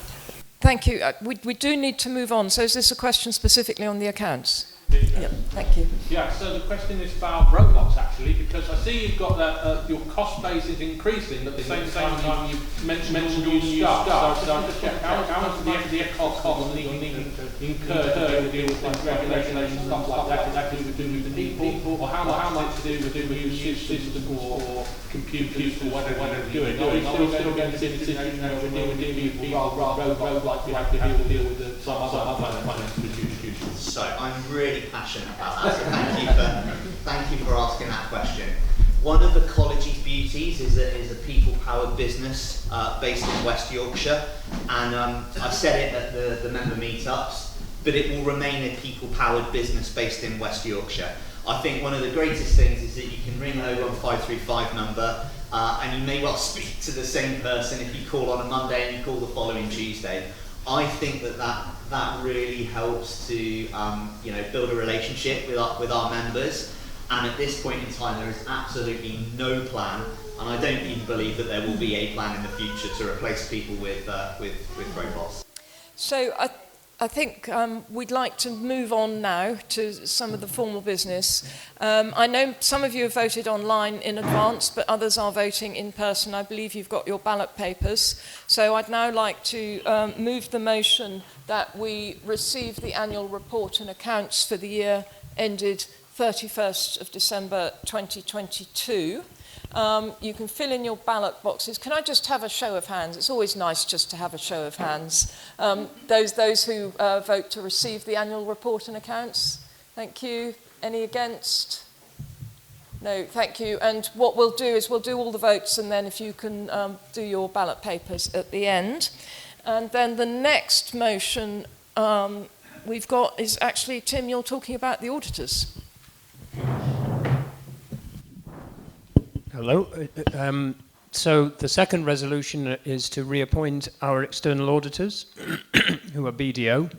Thank you. We do need to move on. So is this a question specifically on the accounts? Yeah, thank you. Yeah, so the question is about robots actually, because I see you've got that your cost base is increasing, but at the same time you mentioned all new stuff. So how much the cost needing to incur to deal with things, regulations, stuff like that? Is that to do with the people, or how much to do with new systems or computers or whatever you're doing? Are we still going to see the situation where we're dealing with people rather like we have to deal with some other financial institutions? So I'm really passionate about that, so thank you for asking that question. One of Ecology's beauties is a people-powered business based in West Yorkshire, and I said it at the member meetups, but it will remain a people-powered business based in West Yorkshire. I think one of the greatest things is that you can ring a 01535 number and you may well speak to the same person if you call on a Monday and you call the following Tuesday. I think that really helps to build a relationship with our members, And at this point in time, there is absolutely no plan, and I don't even believe that there will be a plan in the future to replace people with robots. So I think we'd like to move on now to some of the formal business. I know some of you have voted online in advance, but others are voting in person. I believe you've got your ballot papers. So I'd now like to move the motion that we receive the annual report and accounts for the year ended 31st of December 2022. You can fill in your ballot boxes. Can I just have a show of hands? It's always nice just to have a show of hands. Those who vote to receive the annual report and accounts. Thank you. Any against? No, thank you. And what we'll do is we'll do all the votes, and then if you can do your ballot papers at the end. And then the next motion we've got is actually, Tim, you're talking about the auditors. Hello. So the second resolution is to reappoint our external auditors, who are BDO.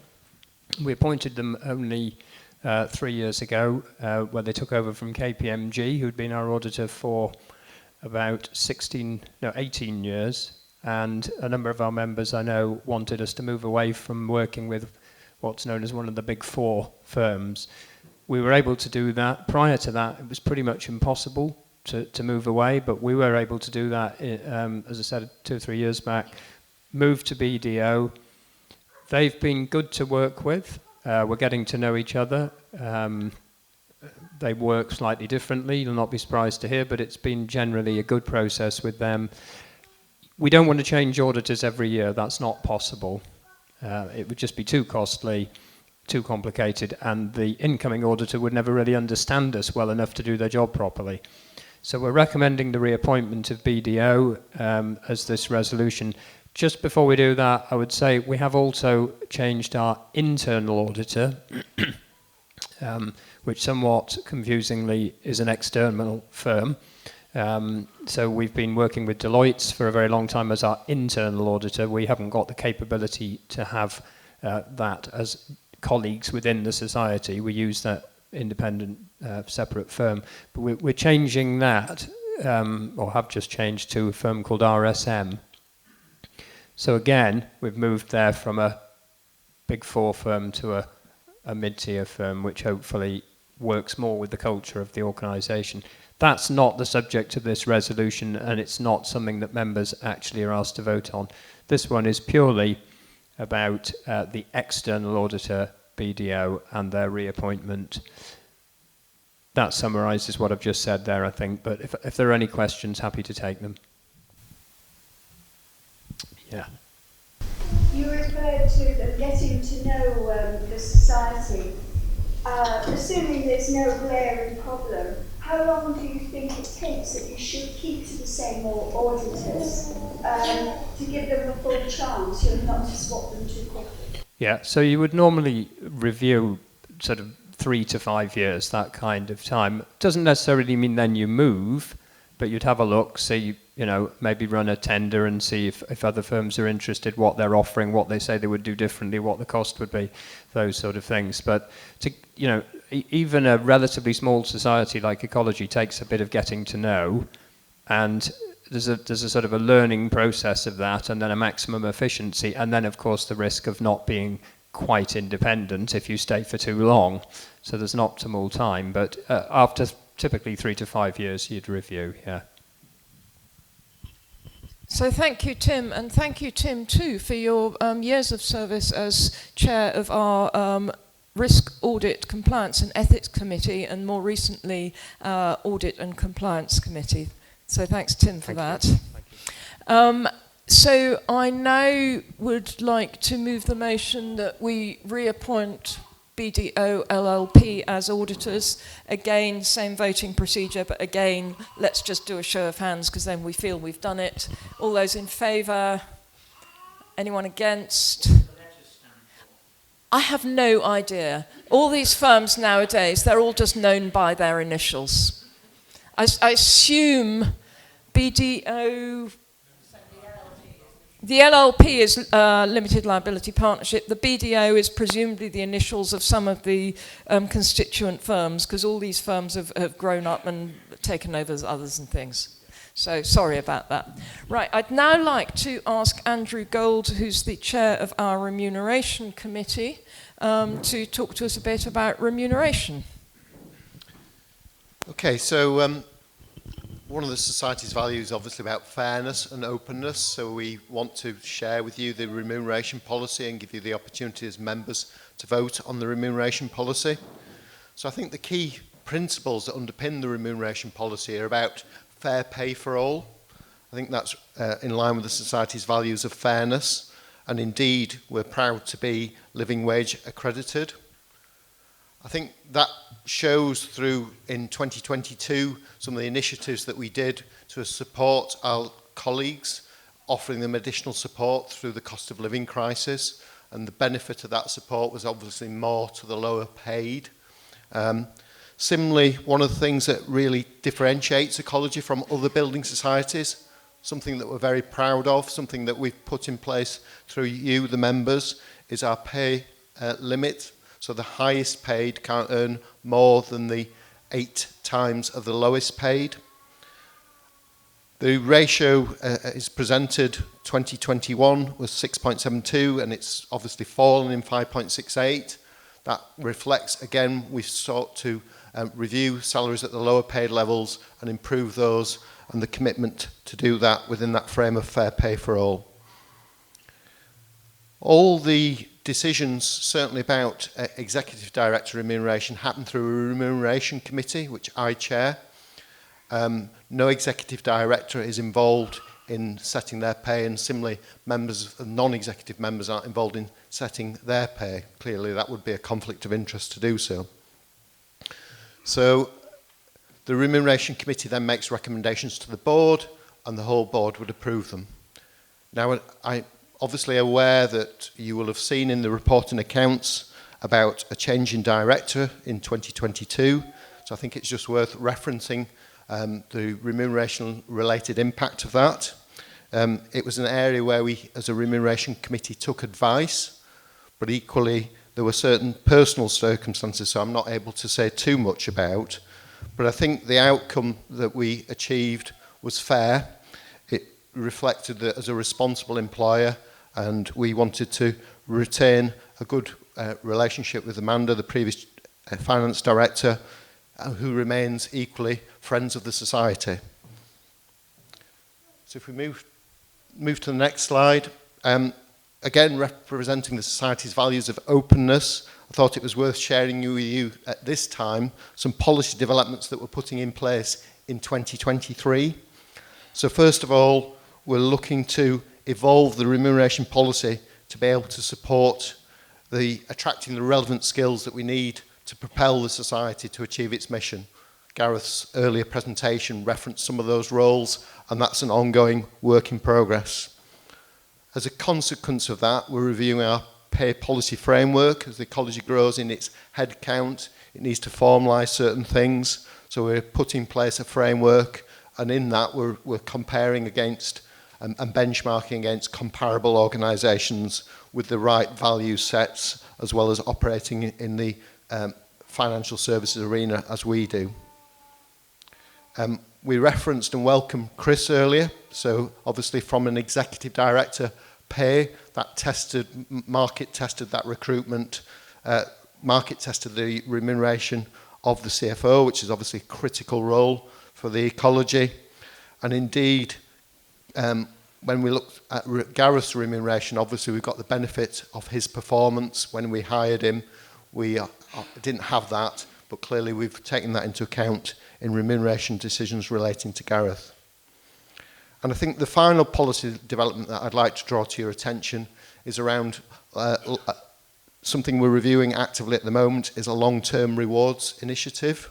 We appointed them only 3 years ago, where they took over from KPMG, who'd been our auditor for about 18 years. And a number of our members, I know, wanted us to move away from working with what's known as one of the big four firms. We were able to do that. Prior to that, it was pretty much impossible to move away, but we were able to do that, as I said, 2 or 3 years back. Moved to BDO. They've been good to work with. We're getting to know each other. They work slightly differently, you'll not be surprised to hear, but it's been generally a good process with them. We don't want to change auditors every year. That's not possible. It would just be too costly, too complicated, and the incoming auditor would never really understand us well enough to do their job properly. So we're recommending the reappointment of BDO as this resolution. Just before we do that, I would say we have also changed our internal auditor, which somewhat confusingly is an external firm. So we've been working with Deloitte for a very long time as our internal auditor. We haven't got the capability to have that as colleagues within the society. We use that independent separate firm, but we're changing that, or have just changed, to a firm called RSM. So again, we've moved there from a big four firm to a mid-tier firm, which hopefully works more with the culture of the organisation. That's not the subject of this resolution, and it's not something that members actually are asked to vote on. This one is purely about the external auditor, BDO, and their reappointment. That summarises what I've just said there, I think, but if there are any questions, happy to take them. Yeah. You referred to them getting to know the society. Assuming there's no glaring problem, how long do you think it takes that you should keep to the same auditors to give them a full chance, not to swap them too quickly? Yeah, so you would normally review sort of 3 to 5 years, that kind of time. Doesn't necessarily mean then you move, but you'd have a look, see, maybe run a tender and see if other firms are interested, what they're offering, what they say they would do differently, what the cost would be, those sort of things. But even a relatively small society like Ecology takes a bit of getting to know, and there's a sort of a learning process of that, and then a maximum efficiency, and then of course the risk of not being quite independent if you stay for too long. So there's an optimal time, but after typically 3 to 5 years you'd review, yeah. So thank you, Tim, and thank you, Tim, too, for your years of service as chair of our Risk, Audit, Compliance and Ethics Committee, and more recently, Audit and Compliance Committee. So thanks, Tim, for that. Thank you. So I now would like to move the motion that we reappoint BDO LLP as auditors. Again, same voting procedure, but again, let's just do a show of hands because then we feel we've done it. All those in favour? Anyone against? I have no idea. All these firms nowadays, they're all just known by their initials. I assume BDO... The LLP is Limited Liability Partnership. The BDO is presumably the initials of some of the constituent firms, because all these firms have grown up and taken over as others and things. So sorry about that. Right, I'd now like to ask Andrew Gold, who's the chair of our Remuneration Committee, to talk to us a bit about remuneration. Okay, so one of the Society's values is obviously about fairness and openness, so we want to share with you the remuneration policy and give you the opportunity as members to vote on the remuneration policy. So I think the key principles that underpin the remuneration policy are about fair pay for all. I think that's in line with the Society's values of fairness, and indeed we're proud to be living wage accredited. I think that shows through in 2022 some of the initiatives that we did to support our colleagues, offering them additional support through the cost of living crisis, and the benefit of that support was obviously more to the lower paid. Similarly, one of the things that really differentiates Ecology from other building societies, something that we're very proud of, something that we've put in place through you, the members, is our pay limit. So the highest paid can't earn more than the 8 times of the lowest paid. The ratio is presented 2021 was 6.72, and it's obviously fallen in 5.68. That reflects, again, we've sought to review salaries at the lower paid levels and improve those, and the commitment to do that within that frame of fair pay for all. All the decisions, certainly about executive director remuneration, happen through a remuneration committee, which I chair. No executive director is involved in setting their pay, and similarly, non-executive members aren't involved in setting their pay. Clearly, that would be a conflict of interest to do so. So, the remuneration committee then makes recommendations to the board, and the whole board would approve them. Now, I'm obviously aware that you will have seen in the report and accounts about a change in director in 2022, so I think it's just worth referencing the remuneration-related impact of that. It was an area where we, as a remuneration committee, took advice, but equally there were certain personal circumstances, so I'm not able to say too much about. But I think the outcome that we achieved was fair. It reflected that as a responsible employer, and we wanted to retain a good relationship with Amanda, the previous finance director, who remains equally friends of the society. So if we move to the next slide, again representing the society's values of openness, I thought it was worth sharing with you at this time some policy developments that we're putting in place in 2023. So first of all, we're looking to evolve the remuneration policy to be able to support attracting the relevant skills that we need to propel the society to achieve its mission. Gareth's earlier presentation referenced some of those roles, and that's an ongoing work in progress. As a consequence of that, we're reviewing our pay policy framework. As the Ecology grows in its head count, it needs to formalise certain things. So we're putting in place a framework, and in that we're comparing against and benchmarking against comparable organisations with the right value sets, as well as operating in the financial services arena as we do. We referenced and welcomed Chris earlier, so obviously from an executive director pay, that market tested that recruitment, market tested the remuneration of the CFO, which is obviously a critical role for the Ecology. And indeed, when we looked at Gareth's remuneration, obviously we've got the benefit of his performance. When we hired him, we didn't have that, but clearly we've taken that into account in remuneration decisions relating to Gareth. And I think the final policy development that I'd like to draw to your attention is around something we're reviewing actively at the moment, is a long-term rewards initiative.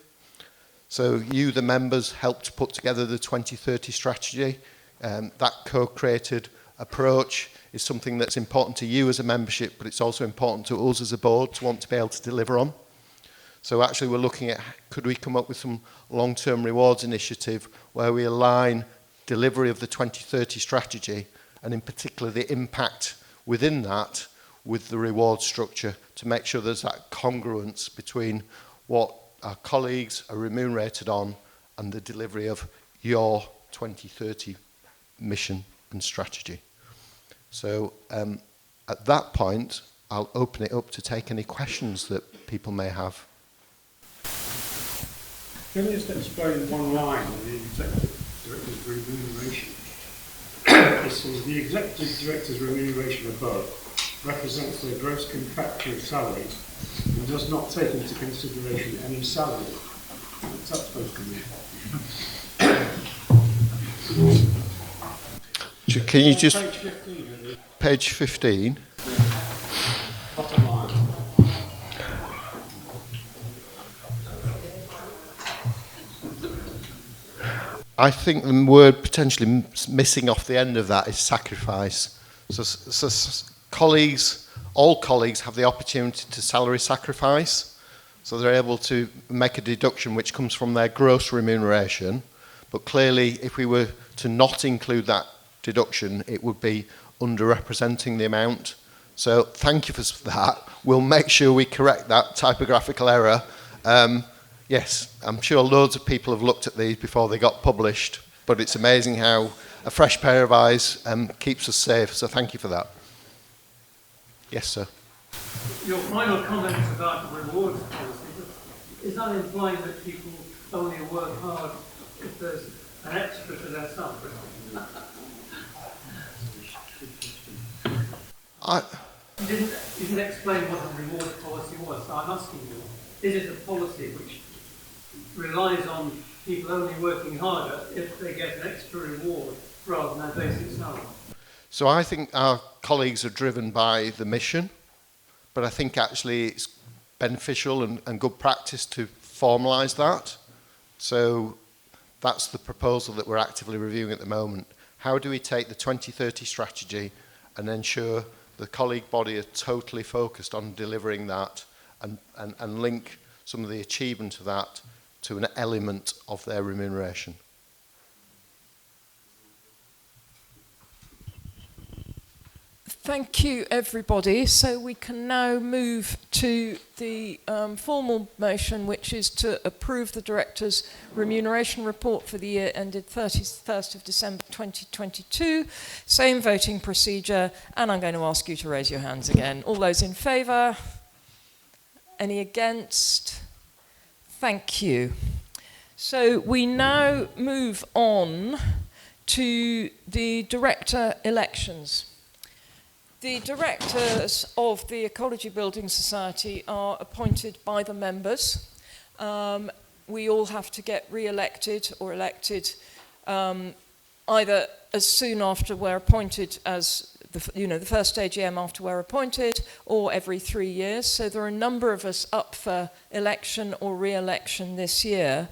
So you, the members, helped put together the 2030 strategy. That co-created approach is something that's important to you as a membership, but it's also important to us as a board to want to be able to deliver on. So actually we're looking at, could we come up with some long-term rewards initiative where we align delivery of the 2030 strategy and in particular the impact within that with the reward structure to make sure there's that congruence between what our colleagues are remunerated on and the delivery of your 2030 mission and strategy. So at that point, I'll open it up to take any questions that people may have. Can you just explain one line on the executive director's remuneration? It says the executive director's remuneration above represents their gross contractual salaries and does not take into consideration any salary. What's that supposed to mean? Can you just... Page 15. Page 15. Bottom line. I think the word potentially missing off the end of that is sacrifice. So colleagues, all colleagues have the opportunity to salary sacrifice. So they're able to make a deduction which comes from their gross remuneration. But clearly, if we were to not include that deduction, it would be underrepresenting the amount. So thank you for that. We'll make sure we correct that typographical error. Yes, I'm sure loads of people have looked at these before they got published, but it's amazing how a fresh pair of eyes keeps us safe, so thank you for that. Yes, sir. Your final comment about the rewards policy, is that implying that people only work hard if there's an extra to their salary? You didn't explain what a rewards policy was, so I'm asking you, is it a policy which relies on people only working harder if they get an extra reward rather than their basic salary? So I think our colleagues are driven by the mission, but I think actually it's beneficial and good practice to formalise that. So that's the proposal that we're actively reviewing at the moment. How do we take the 2030 strategy and ensure the colleague body are totally focused on delivering that and link some of the achievement of that to an element of their remuneration? Thank you, everybody. So we can now move to the formal motion, which is to approve the Director's remuneration report for the year ended 31st of December 2022. Same voting procedure, and I'm going to ask you to raise your hands again. All those in favour? Any against? Thank you. So we now move on to the Director elections. The directors of the Ecology Building Society are appointed by the members. We all have to get re-elected or elected either as soon after we're appointed as the first AGM after we're appointed, or every 3 years. So there are a number of us up for election or re-election this year.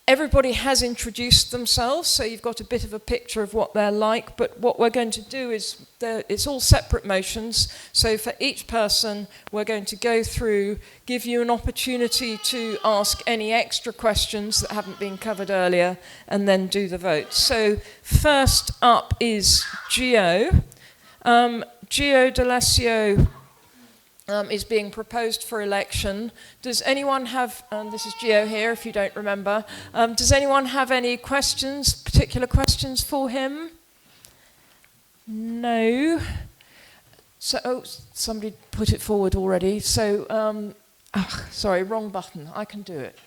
Everybody has introduced themselves, so you've got a bit of a picture of what they're like, but what we're going to do is, it's all separate motions, so for each person we're going to go through, give you an opportunity to ask any extra questions that haven't been covered earlier, and then do the vote. So first up is Gio. Gio D'Alessio is being proposed for election. Does anyone have, this is Gio here if you don't remember, does anyone have any questions, particular questions for him? No. So, somebody put it forward already. So, sorry, wrong button. I can do it.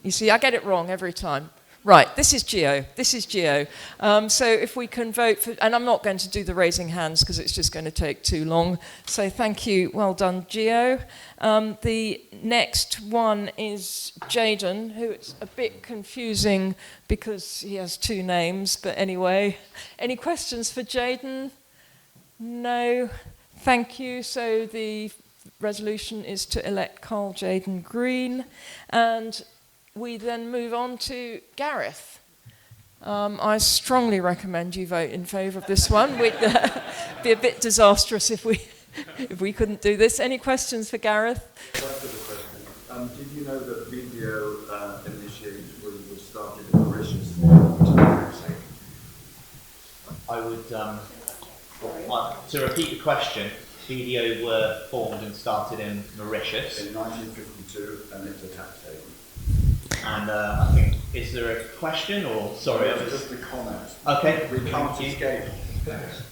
You see, I get it wrong every time. Right, this is Gio. This is Gio. So if we can vote for, and I'm not going to do the raising hands because it's just going to take too long. So thank you. Well done, Gio. The next one is Jaden, who it's a bit confusing because he has two names. But anyway, any questions for Jaden? No. Thank you. So the resolution is to elect Carl Jaden Green. And we then move on to Gareth. I strongly recommend you vote in favour of this one. It would be a bit disastrous if we couldn't do this. Any questions for Gareth? Did you know that video initiatives was started in Mauritius for I would, to repeat the question, BDO were formed and started in Mauritius. In 1952, and it's a tax haven. And I think, is there a question or, sorry? No, just a comment. Okay, We can't escape.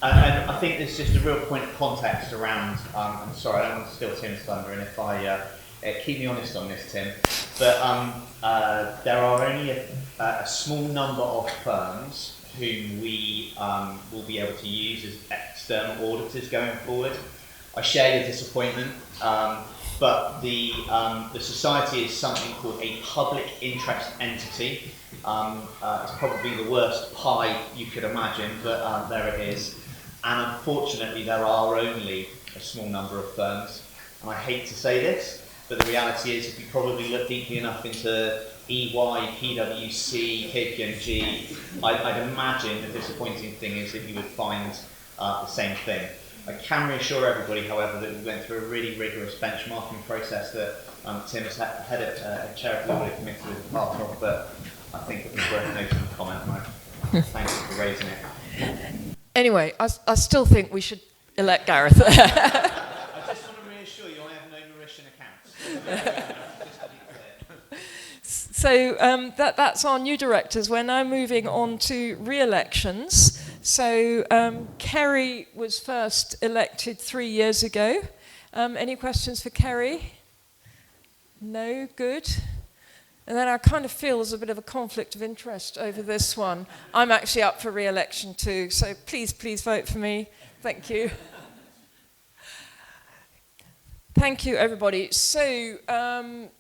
And I think there's just a real point of context around, I'm sorry, I don't want to steal Tim's thunder, and if I, keep me honest on this, Tim, but there are only a small number of firms whom we will be able to use as external auditors going forward. I share your disappointment, but the society is something called a public interest entity. It's probably the worst pie you could imagine, but there it is. And unfortunately, there are only a small number of firms. And I hate to say this, but the reality is if you probably look deeply enough into EY, PwC, KPMG, I'd imagine the disappointing thing is that you would find the same thing. I can reassure everybody, however, that we went through a really rigorous benchmarking process that Tim has headed a chair of the audit committee with part of, but I think it was worth noting the comment, Mike. Thank you for raising it. Anyway, I still think we should elect Gareth. I just want to reassure you, I have no Mauritian accounts. So that's our new directors. We're now moving on to re-elections. So Kerry was first elected 3 years ago. Any questions for Kerry? No? Good. And then I kind of feel there's a bit of a conflict of interest over this one. I'm actually up for re-election too, so please vote for me. Thank you. Thank you, everybody. So,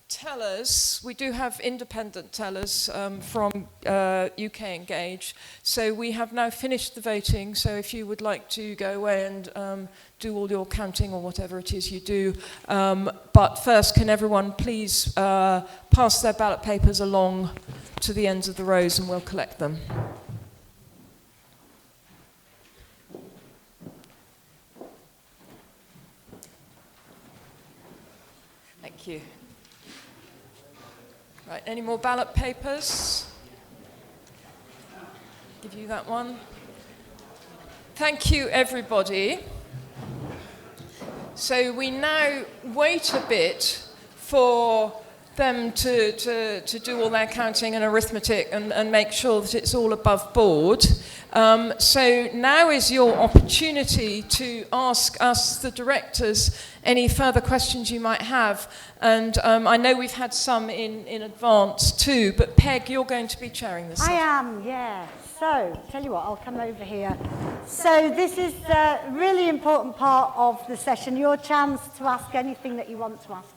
tellers, we do have independent tellers from UK Engage. So we have now finished the voting, so if you would like to go away and do all your counting or whatever it is you do. But first, can everyone please pass their ballot papers along to the ends of the rows and we'll collect them. Thank you. Right, any more ballot papers? Give you that one. Thank you, everybody. So we now wait a bit for them to do all their counting and arithmetic and make sure that it's all above board. So now is your opportunity to ask us, the directors, any further questions you might have. And I know we've had some in advance too, but Peg, you're going to be chairing this. I am, yeah. So, tell you what, I'll come over here. So this is a really important part of the session, your chance to ask anything that you want to ask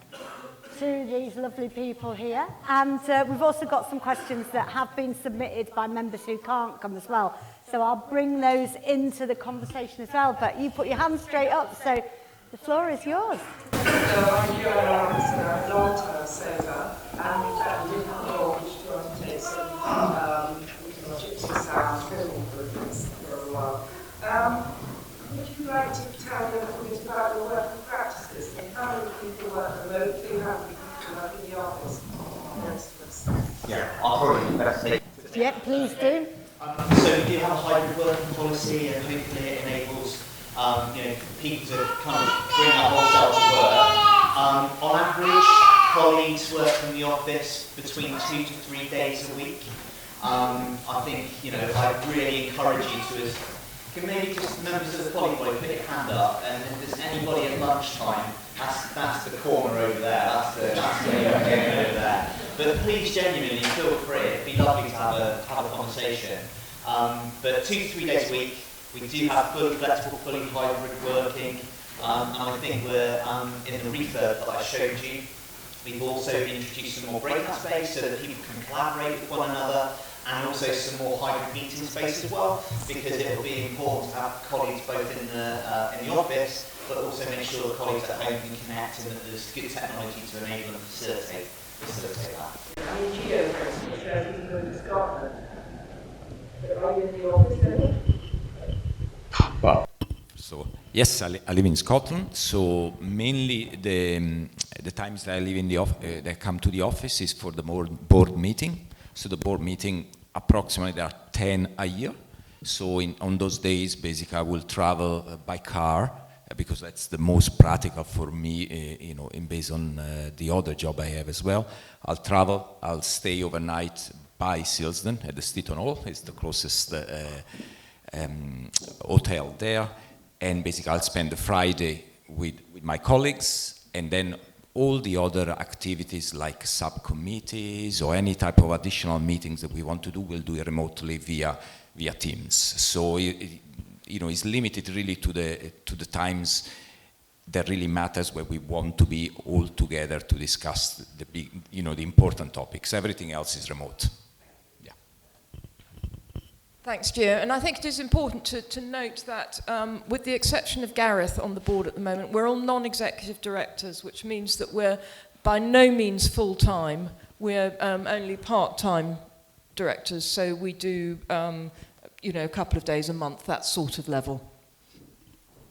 to these lovely people here. And we've also got some questions that have been submitted by members who can't come as well. So I'll bring those into the conversation as well. But you put your hand straight up, so the floor is yours. So I'm your long-term saver, and in fact we did have a launch to undertake some gypsy sound film improvements for a while. Would you like to tell them a bit about your working practices? And how many people work remotely? How many people work in the office? Yeah, I'll probably best say. Yeah, please do. So we do have a hybrid working policy, and hopefully it enables people to kind of bring our whole self to work. On average, colleagues work in the office between 2 to 3 days a week. I think, I really encourage you to, can maybe just members of the colleague body put your hand up, and if there's anybody at lunchtime, that's the corner over there, that's the where you're going over there. But please genuinely feel free, it'd be lovely to have a conversation. But 2 to 3 days a week, we do have fully flexible, fully hybrid working, and I think we're in the refurb that I showed you. We've also introduced some more breakout space so that people can collaborate with one another, and also some more hybrid meeting space as well, because it will be important to have colleagues both in the office, but also make sure the colleagues at home can connect and that there's good technology to enable and facilitate that. I mean, Geo, for instance, people go to Scotland. Are you in the office? So yes, I live in Scotland. So mainly the times that I live in the that come to the office is for the board meeting. So the board meeting, approximately there are 10 a year, So on those days, basically, I will travel by car because that's the most practical for me, you know, based on the other job I have as well. I'll travel, I'll stay overnight by Silsden at the Steaton Hall. It's the closest hotel there. And basically, I'll spend the Friday with my colleagues, and then all the other activities like subcommittees or any type of additional meetings that we want to do, we'll do it remotely via Teams. So you know, it's limited really to the times that really matters, where we want to be all together to discuss the big, you know, the important topics. Everything else is remote. Yeah. Thanks, Gio. And I think it is important to note that with the exception of Gareth on the board at the moment, we're all non-executive directors, which means that we're by no means full-time. We're only part-time directors, so we do you know, a couple of days a month, that sort of level.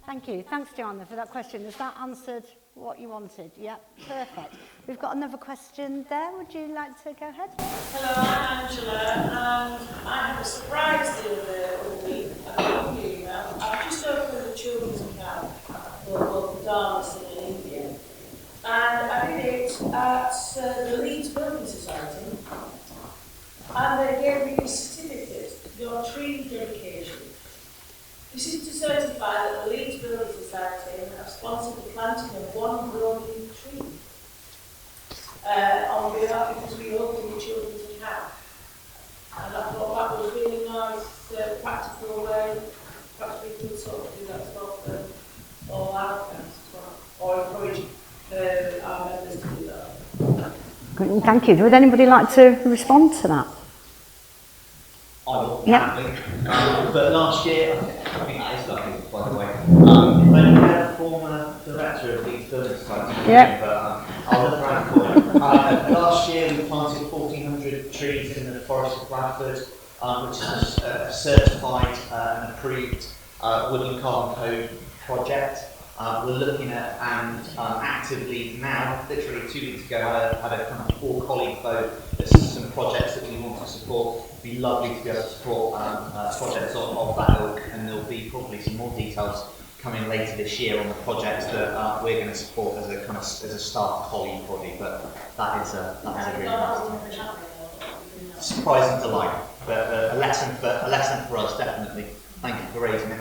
Thank you. Thanks, Joanna, for that question. Has that answered what you wanted? Yeah, perfect. We've got another question there. Would you like to go ahead? Hello, I'm Angela, and I have a surprise the other week. I got your email. I've just opened a children's account for both Dharmas in India, and I did it at the Leeds Building Society, and they gave me a certificate, your tree dedication. This is to certify that the Leeds Building Society have sponsored the planting of one growing tree on behalf, because we opened the children's account. And I thought that was really nice, practical way. Perhaps we could sort of do that sort for all our accounts as well, or encourage our members to do that. Thank you. Would anybody like to respond to that? I will, yeah. But last year, I think that is lovely, by the way. When we had a former director of Leeds Building Society, yeah. But I'll look around the corner. Last year, we planted 1,400 trees in the Forest of Bradford, which is a certified and approved woodland carbon code project. We're looking at and actively now, literally 2 weeks ago, had a kind of all-colleague vote. There's some projects that we want to support. It'd be lovely to be able to support projects of that ilk, and there'll be probably some more details coming later this year on the projects that we're going to support as a kind of as a staff colleague body. But that is a really nice surprise and delight, but a lesson for us definitely. Thank you for raising it.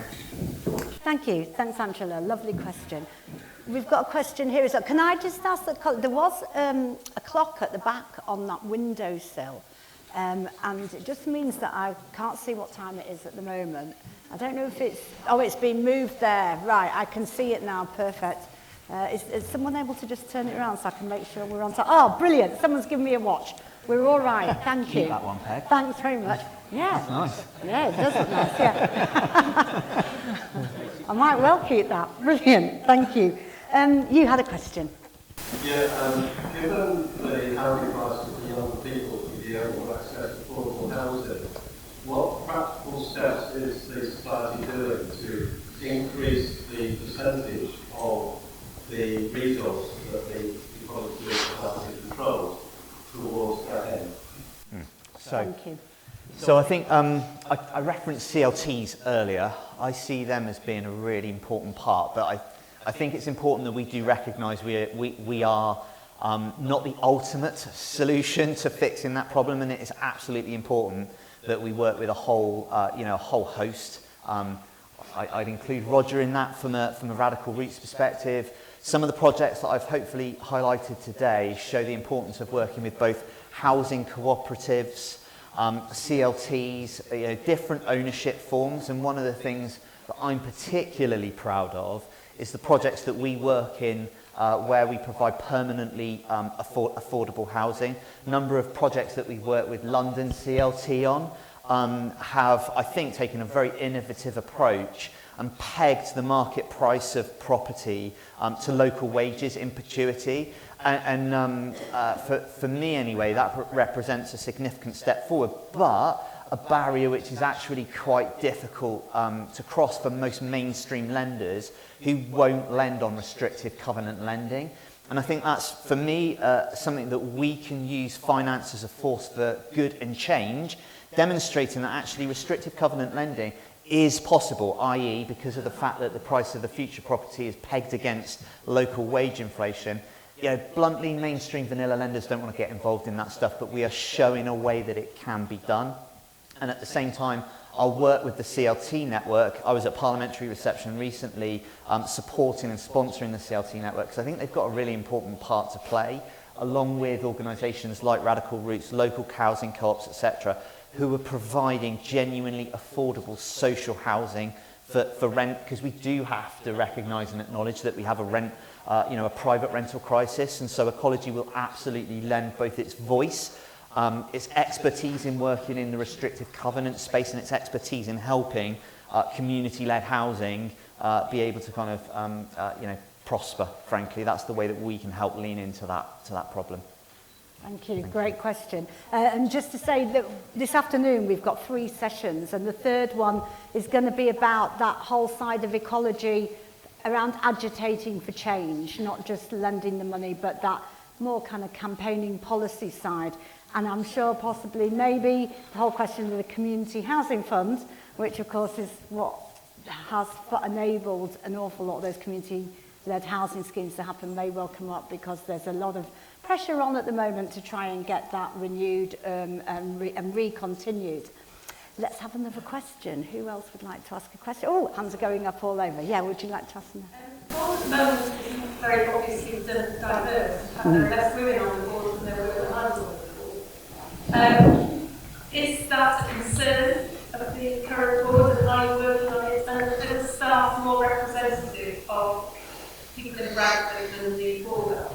Thank you. Thanks, Angela. Lovely question. We've got a question here. So can I just ask there was a clock at the back on that windowsill, and it just means that I can't see what time it is at the moment. I don't know if it's been moved there. Right, I can see it now. Perfect. Is someone able to just turn it around so I can make sure we're on time? Oh, brilliant. Someone's given me a watch. We're all right. Thank you. Keep that one, Peg. Thanks very much. Yeah. That's nice. Yeah, it does look nice, yeah. I might well keep that. Brilliant. Thank you. You had a question. Yeah, given the housing crisis for young people to be able to access affordable housing, what practical steps is the society doing to increase the percentage of the resources that the Ecology Society controls towards that end? Thank you. So I think I referenced CLTs earlier. I see them as being a really important part, but I think it's important that we do recognise we are not the ultimate solution to fixing that problem, and it is absolutely important that we work with a whole host. I'd include Roger in that from a Radical Roots perspective. Some of the projects that I've hopefully highlighted today show the importance of working with both housing cooperatives, CLTs, different ownership forms, and one of the things that I'm particularly proud of is the projects that we work in where we provide permanently affordable housing. A number of projects that we work with London CLT on have, I think, taken a very innovative approach and pegged the market price of property to local wages in perpetuity. And for me anyway, that represents a significant step forward, but a barrier which is actually quite difficult to cross for most mainstream lenders who won't lend on restrictive covenant lending. And I think that's, for me, something that we can use finance as a force for good and change, demonstrating that actually restrictive covenant lending is possible, i.e. because of the fact that the price of the future property is pegged against local wage inflation. You know, bluntly, mainstream vanilla lenders don't want to get involved in that stuff, but we are showing a way that it can be done. And at the same time, I'll work with the CLT network. I was at Parliamentary Reception recently supporting and sponsoring the CLT network, because I think they've got a really important part to play, along with organisations like Radical Roots, local housing co-ops, etc., who are providing genuinely affordable social housing for rent, because we do have to recognise and acknowledge that we have a private rental crisis, and so Ecology will absolutely lend both its voice, its expertise in working in the restrictive covenant space, and its expertise in helping community-led housing be able to kind of prosper. Frankly, that's the way that we can help lean into that problem. Thank you. Great question. And just to say that this afternoon we've got 3 sessions, and the third one is going to be about that whole side of ecology around agitating for change, not just lending the money, but that more kind of campaigning policy side. And I'm sure possibly maybe the whole question of the community housing fund, which of course is what has enabled an awful lot of those community-led housing schemes to happen, may well come up, because there's a lot of pressure on at the moment to try and get that renewed and re-continued. Let's have another question. Who else would like to ask a question? Oh, hands are going up all over. Yeah, would you like to ask them? Board members are very obviously diverse. In fact, there are less women on the board than there were when I was on the board. Is that a concern of the current board, and are you working on it? And are the staff more representative of people in Bradford than the board are?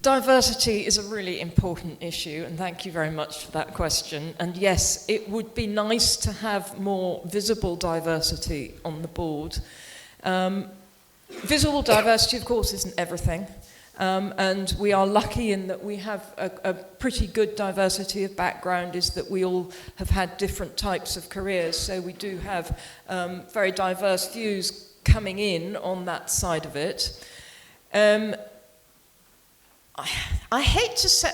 Diversity is a really important issue, and thank you very much for that question. And yes, it would be nice to have more visible diversity on the board. Visible diversity, of course, isn't everything. And we are lucky in that we have a pretty good diversity of background, is that we all have had different types of careers. So we do have very diverse views coming in on that side of it. I hate to say,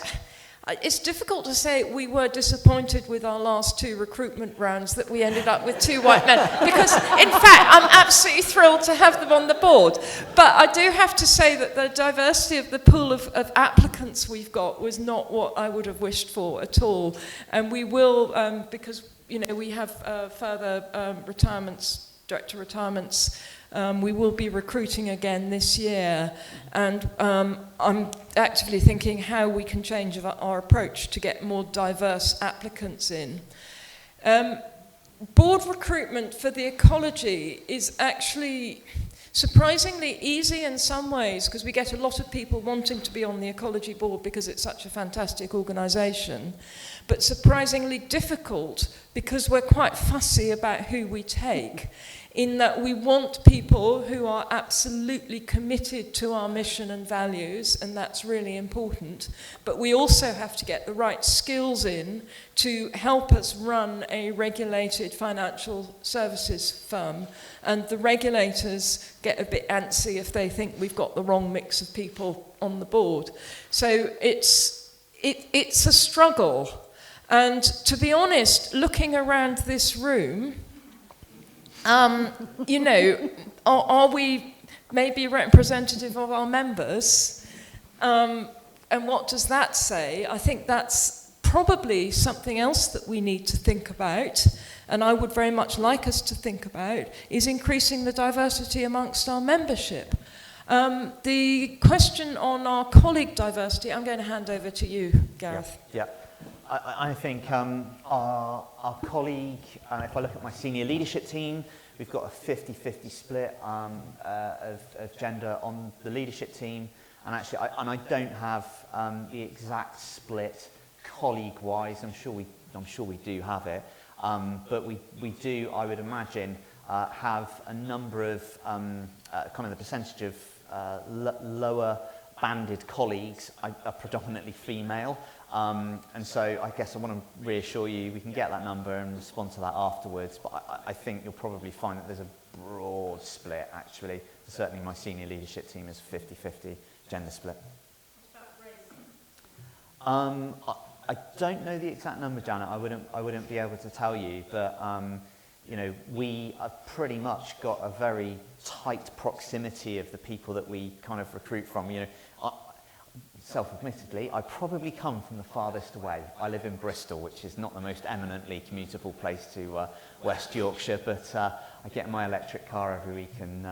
it's difficult to say we were disappointed with our last 2 recruitment rounds that we ended up with 2 white men, because in fact I'm absolutely thrilled to have them on the board. But I do have to say that the diversity of the pool of applicants we've got was not what I would have wished for at all. And we will, because we have further retirements, director retirements. We will be recruiting again this year, and I'm actively thinking how we can change our approach to get more diverse applicants in. Board recruitment for the Ecology is actually surprisingly easy in some ways, because we get a lot of people wanting to be on the Ecology board because it's such a fantastic organisation, but surprisingly difficult because we're quite fussy about who we take, in that we want people who are absolutely committed to our mission and values, and that's really important. But we also have to get the right skills in to help us run a regulated financial services firm. And the regulators get a bit antsy if they think we've got the wrong mix of people on the board. So it's a struggle. And to be honest, looking around this room, are we maybe representative of our members? And what does that say? I think that's probably something else that we need to think about, and I would very much like us to think about, is increasing the diversity amongst our membership. The question on our colleague diversity, I'm going to hand over to you, Gareth. Yeah. I think our colleague, if I look at my senior leadership team, we've got a 50-50 split of gender on the leadership team, and actually, I don't have the exact split colleague-wise. I'm sure we do have it, but we do, I would imagine, have a number of kind of the percentage of lower banded colleagues are predominantly female. And so I guess I want to reassure you, we can get that number and respond to that afterwards, but I think you'll probably find that there's a broad split, actually. Certainly my senior leadership team is 50-50 gender split. I don't know the exact number, Janet. I wouldn't be able to tell you, but we have pretty much got a very tight proximity of the people that we kind of recruit from. Self-admittedly, I probably come from the farthest away. I live in Bristol, which is not the most eminently commutable place to West Yorkshire, but I get in my electric car every week and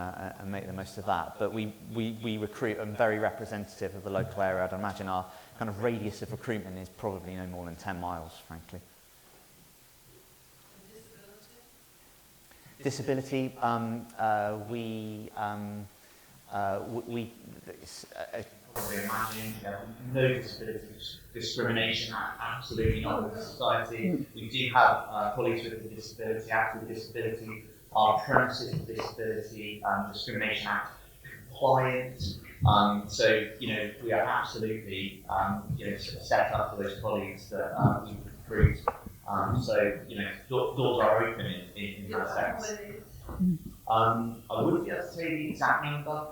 make the most of that. But we recruit and very representative of the local area. I'd imagine our kind of radius of recruitment is probably no more than 10 miles, frankly. Disability, we probably imagine no disability discrimination, absolutely not in society. We do have colleagues with a disability, acts with a disability, our premises of disability discrimination act compliant. So we are absolutely set up for those colleagues that we recruit. So doors are open in that sense. I wouldn't be able to say the exact number.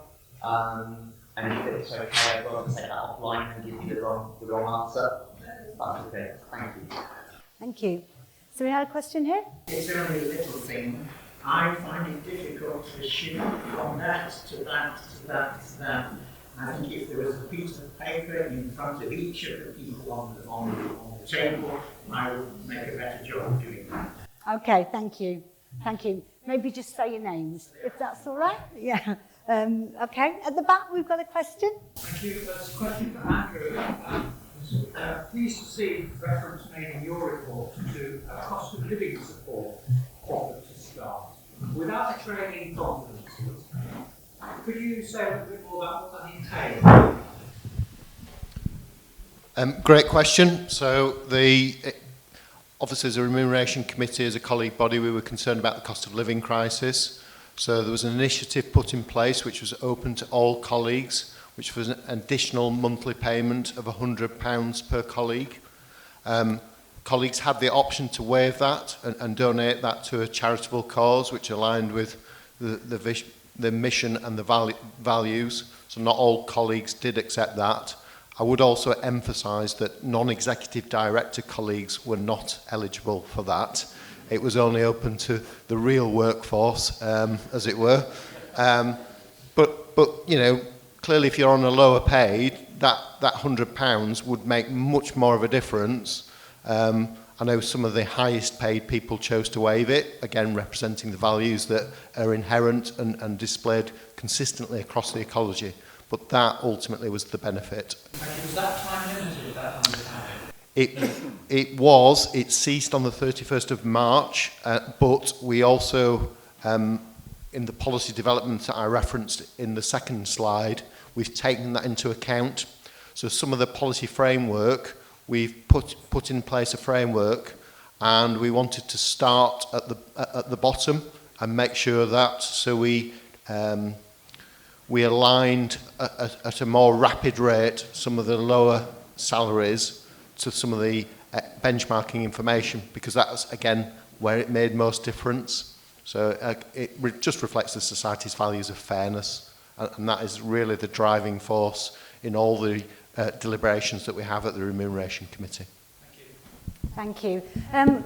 And if it's okay, I'd rather take that offline and give you the wrong answer. That's okay. Thank you. Thank you. So we had a question here? It's only a little thing. I find it difficult to shift from that to that to that to that. I think if there was a piece of paper in front of each of the people on the table, I would make a better job of doing that. Okay, thank you. Thank you. Maybe just say your names, if that's all right. Yeah. Okay, at the back we've got a question. Thank you. That's a question for Andrew. Pleased to see reference made in your report to a cost of living support offered to staff without betraying any confidence. Could you say a little bit more about what that entails? Great question. So obviously as a remuneration committee, as a colleague body, we were concerned about the cost of living crisis. So there was an initiative put in place which was open to all colleagues, which was an additional monthly payment of £100 per colleague. Colleagues had the option to waive that and donate that to a charitable cause which aligned with the mission and the values. So not all colleagues did accept that. I would also emphasise that non-executive director colleagues were not eligible for that. It was only open to the real workforce, as it were. But clearly if you're on a lower paid, that £100 would make much more of a difference. I know some of the highest paid people chose to waive it, again representing the values that are inherent and displayed consistently across the ecology. But that ultimately was the benefit. Was that time limited, that £100? It ceased on the 31st of March, but we also, in the policy development that I referenced in the second slide, we've taken that into account. So some of the policy framework, we've put in place a framework, and we wanted to start at the bottom and make sure that, so we aligned at a more rapid rate some of the lower salaries to some of the benchmarking information, because that's again where it made most difference. So it just reflects the society's values of fairness, and that is really the driving force in all the deliberations that we have at the Remuneration Committee. Thank you.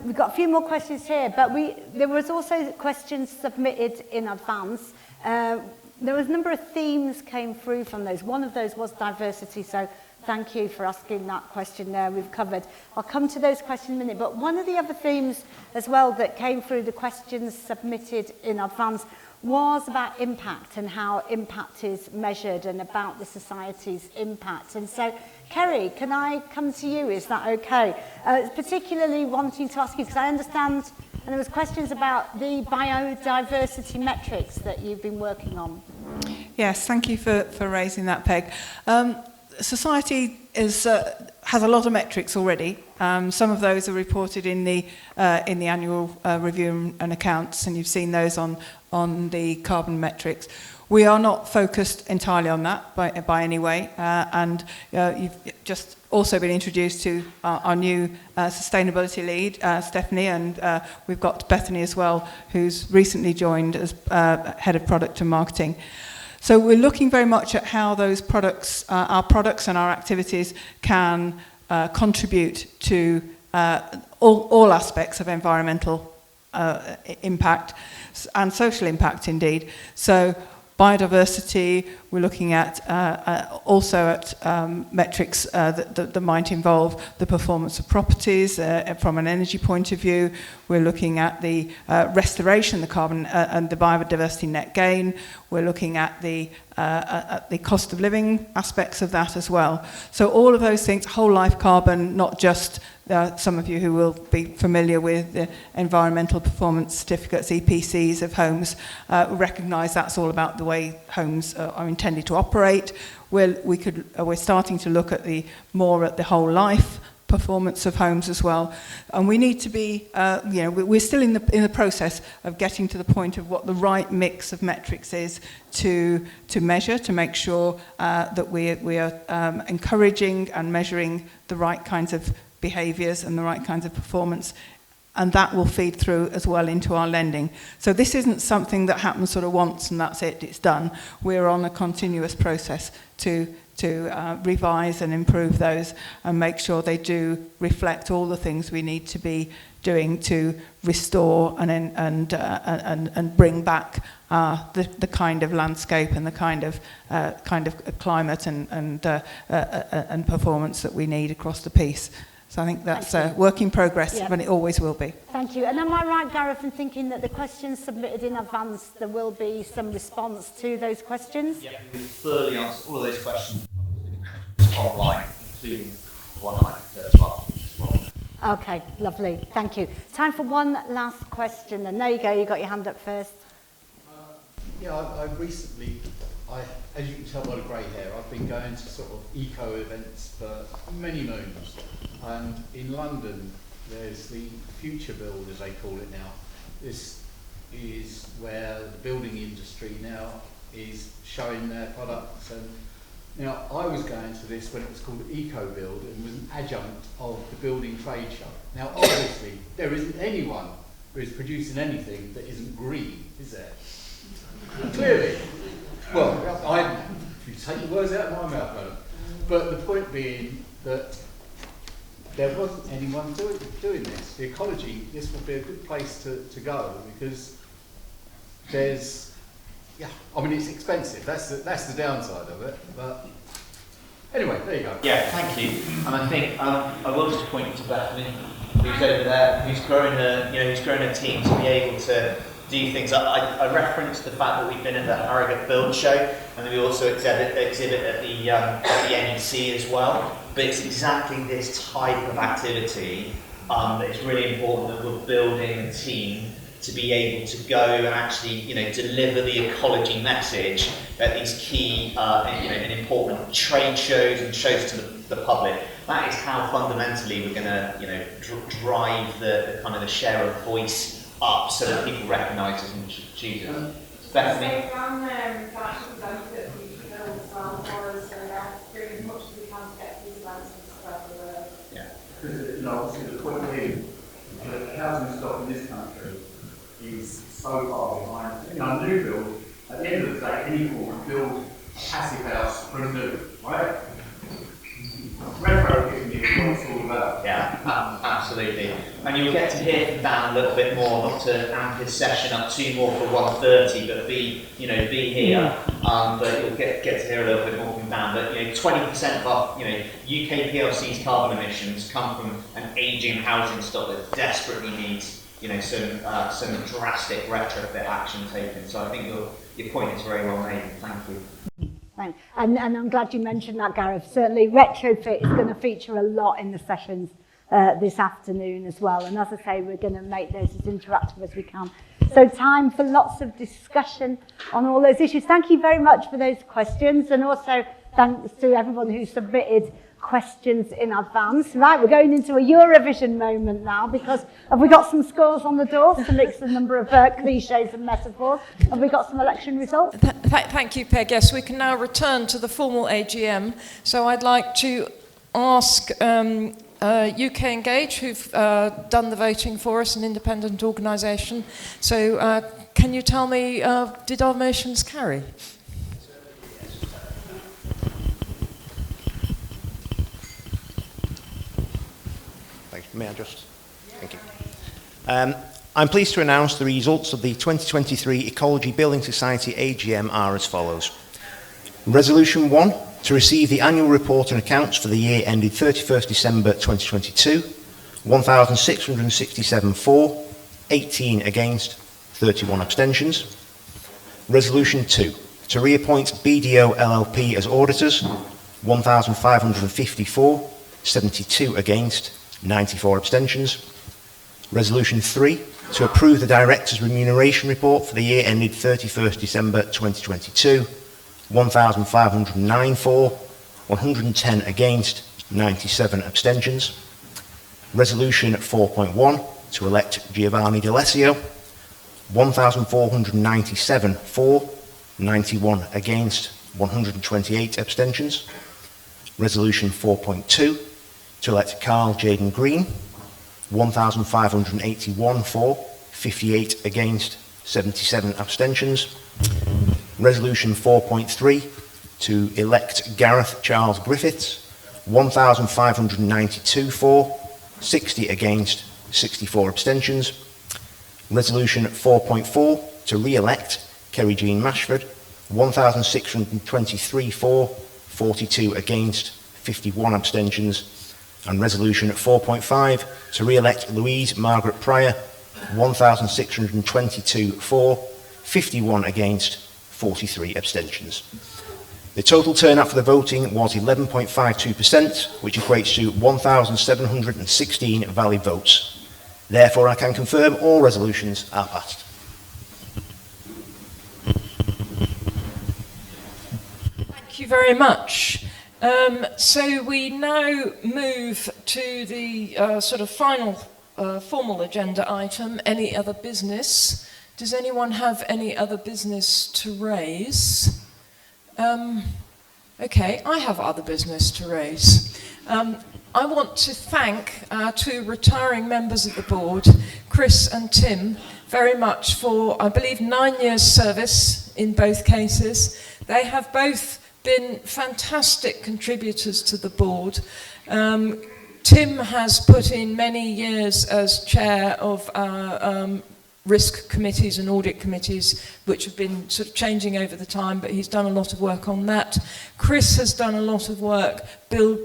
We've got a few more questions here, but there was also questions submitted in advance. There was a number of themes came through from those. One of those was diversity, so thank you for asking that question there. We've covered. I'll come to those questions in a minute, but one of the other themes as well that came through the questions submitted in advance was about impact and how impact is measured and about the society's impact. And so, Kerry, can I come to you? Is that okay? Particularly wanting to ask you, because I understand, and there was questions about the biodiversity metrics that you've been working on. Yes, thank you for raising that, Peg. Society has a lot of metrics already. Some of those are reported in the annual review and accounts, and you've seen those on the carbon metrics. We are not focused entirely on that by any way, and you've just also been introduced to our new sustainability lead, Stephanie, and we've got Bethany as well, who's recently joined as head of product and marketing. So we're looking very much at how those products, our products and our activities can contribute to all aspects of environmental impact and social impact indeed. So biodiversity, we're looking at also at metrics that might involve the performance of properties from an energy point of view. We're looking at the restoration, the carbon and the biodiversity net gain. We're looking at the cost of living aspects of that as well. So all of those things, whole life carbon, not just some of you who will be familiar with the environmental performance certificates, EPCs of homes, recognise that's all about the way homes are intended to operate. We're starting to look at more at the whole life performance of homes as well, and we need to be, we're still in the process of getting to the point of what the right mix of metrics is to measure, to make sure that we are encouraging and measuring the right kinds of behaviours and the right kinds of performance, and that will feed through as well into our lending. So this isn't something that happens sort of once and that's it, it's done. We're on a continuous process to revise and improve those and make sure they do reflect all the things we need to be doing to restore and bring back the kind of landscape and the kind of climate and performance that we need across the piece. So I think that's a work in progress, but it always will be. Thank you. And am I right, Gareth, in thinking that the questions submitted in advance, there will be some response to those questions? Yeah, we will thoroughly answer all of those questions online, including the one I as well. Okay, lovely. Thank you. Time for one last question. And there you go, you got your hand up first. I recently, as you can tell by the grey hair, I've been going to sort of eco events for many moons. And in London, there's the Future Build, as they call it now. This is where the building industry now is showing their products. And now, I was going to this when it was called Eco Build and was an adjunct of the building trade show. Now, obviously, there isn't anyone who is producing anything that isn't green, is there? Clearly. Well, if you take the words out of my mouth, madam. But the point being that there wasn't anyone doing this. The Ecology, this would be a good place to go because there's, it's expensive. That's the downside of it. But anyway, there you go. Yeah, thank you. And I think I will just point to Bethany, who's over there, who's grown her team to be able to do things. I referenced the fact that we've been at the Harrogate Build Show, and then we also exhibit at the NEC as well. But it's exactly this type of activity that it's really important that we're building a team to be able to go and actually, deliver the ecology message at these key and important trade shows and shows to the public. That is how fundamentally we're going to, drive the kind of the share of voice up so that people recognise us and choose us. Bethany? Because obviously the point being, the housing stock in this country is so far behind. A new build, at the end of the day, anyone can build a passive house from new, right? Retro isn't what it's all about. Yeah, absolutely. And you'll get to hear from Dan a little bit more, not to amp his session up too more for 1:30, but be here. But you'll get to hear a little bit more from Dan. But 20% of our UK PLC's carbon emissions come from an ageing housing stock that desperately needs some drastic retrofit action taken. So I think your point is very well made. Thank you. Thanks. And I'm glad you mentioned that, Gareth. Certainly retrofit is going to feature a lot in the sessions this afternoon as well. And as I say, we're going to make those as interactive as we can. So time for lots of discussion on all those issues. Thank you very much for those questions. And also thanks to everyone who submitted questions in advance. Right, we're going into a Eurovision moment now because have we got some scores on the door to mix the number of cliches and metaphors? Have we got some election results? Thank you, Peg. Yes, we can now return to the formal AGM. So I'd like to ask UK Engage, who've done the voting for us, an independent organisation. So can you tell me, did our motions carry? May I just? Thank you. I'm pleased to announce the results of the 2023 Ecology Building Society AGM are as follows. Resolution 1, to receive the annual report and accounts for the year ended 31st December 2022, 1,667 for, 18 against, 31 abstentions. Resolution 2, to reappoint BDO LLP as auditors, 1,554, 72 against, 94 abstentions. Resolution 3, to approve the Directors' Remuneration Report for the year ended 31st December 2022, 1,509 for, 110 against, 97 abstentions. Resolution 4.1, to elect Giovanni D'Alessio, 1,497 for, 91 against, 128 abstentions. Resolution 4.2, to elect Carl Jaden Green, 1,581 for, 58 against, 77 abstentions. Resolution 4.3, to elect Gareth Charles Griffiths, 1,592 for, 60 against, 64 abstentions. Resolution 4.4, to re-elect Kerry Jean Mashford, 1,623 for, 42 against, 51 abstentions. And Resolution 4.5, to re-elect Louise Margaret Pryor, 1,622 for, 51 against, 43 abstentions. The total turnout for the voting was 11.52%, which equates to 1,716 valid votes. Therefore, I can confirm all resolutions are passed. Thank you very much. So we now move to the sort of final formal agenda item, any other business. Does anyone have any other business to raise? Okay, I have other business to raise. I want to thank our two retiring members of the board, Chris and Tim, very much for, I believe, 9 years service in both cases. They have both been fantastic contributors to the board. Tim has put in many years as chair of our risk committees and audit committees, which have been sort of changing over the time, but he's done a lot of work on that. Chris has done a lot of work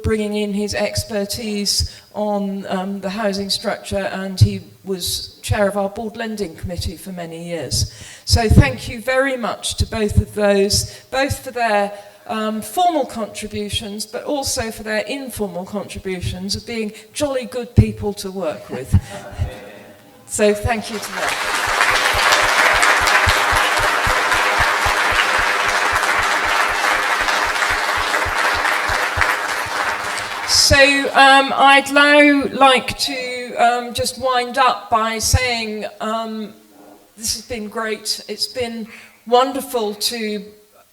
bringing in his expertise on the housing structure, and he was chair of our board lending committee for many years. So thank you very much to both of those, both for their formal contributions, but also for their informal contributions of being jolly good people to work with. So thank you to them. So I'd now like to just wind up by saying this has been great. It's been wonderful to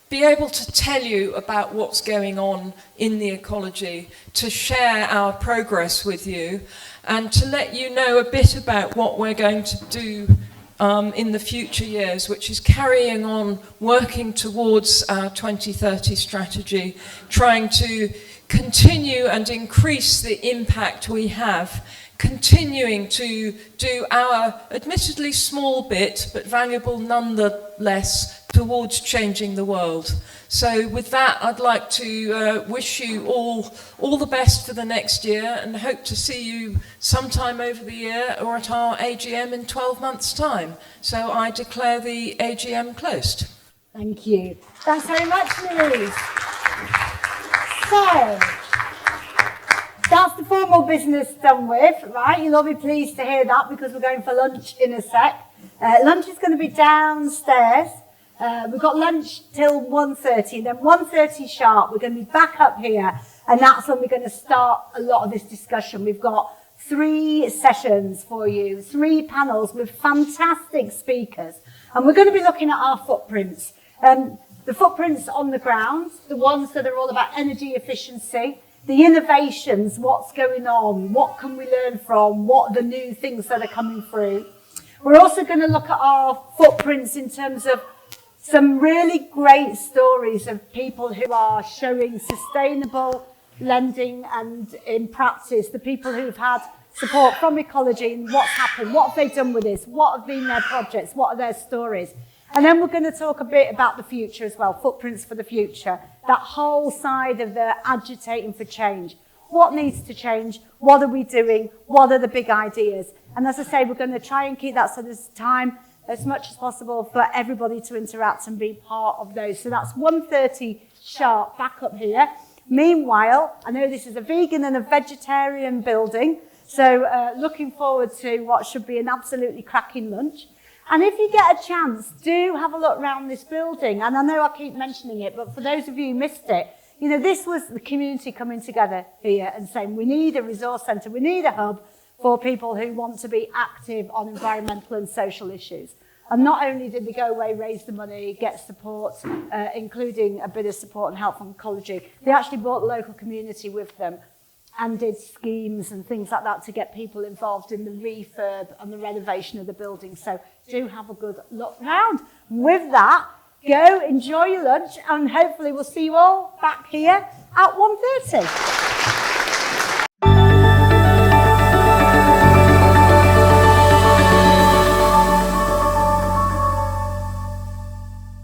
be able to tell you about what's going on in the ecology, to share our progress with you, and to let you know a bit about what we're going to do in the future years, which is carrying on working towards our 2030 strategy, trying to continue and increase the impact we have, continuing to do our admittedly small bit, but valuable nonetheless, towards changing the world. So with that, I'd like to wish you all the best for the next year, and hope to see you sometime over the year or at our AGM in 12 months' time. So I declare the AGM closed. Thank you. Thanks very much, Louise. So, that's the formal business done with, right? You'll all be pleased to hear that, because we're going for lunch in a sec. Lunch is going to be downstairs. We've got lunch till 1:30, and then 1:30 sharp, we're going to be back up here, and that's when we're going to start a lot of this discussion. We've got 3 sessions for you, 3 panels with fantastic speakers, and we're going to be looking at our footprints. The footprints on the ground, the ones that are all about energy efficiency, the innovations, what's going on, what can we learn from, what are the new things that are coming through. We're also going to look at our footprints in terms of some really great stories of people who are showing sustainable lending, and in practice, the people who've had support from Ecology and what's happened, what have they done with this, what have been their projects, what are their stories. And then we're going to talk a bit about the future as well, footprints for the future, that whole side of the agitating for change. What needs to change? What are we doing? What are the big ideas? And as I say, we're going to try and keep that so there's time as much as possible for everybody to interact and be part of those. So that's 1:30 sharp back up here. Meanwhile, I know this is a vegan and a vegetarian building, so looking forward to what should be an absolutely cracking lunch. And if you get a chance, do have a look around this building. And I know I keep mentioning it, but for those of you who missed it, you know, this was the community coming together here and saying we need a resource centre, we need a hub for people who want to be active on environmental and social issues. And not only did they go away, raise the money, get support, including a bit of support and help from Ecology, they actually brought the local community with them and did schemes and things like that to get people involved in the refurb and the renovation of the building. So do have a good look round. With that, go enjoy your lunch and hopefully we'll see you all back here at 1:30.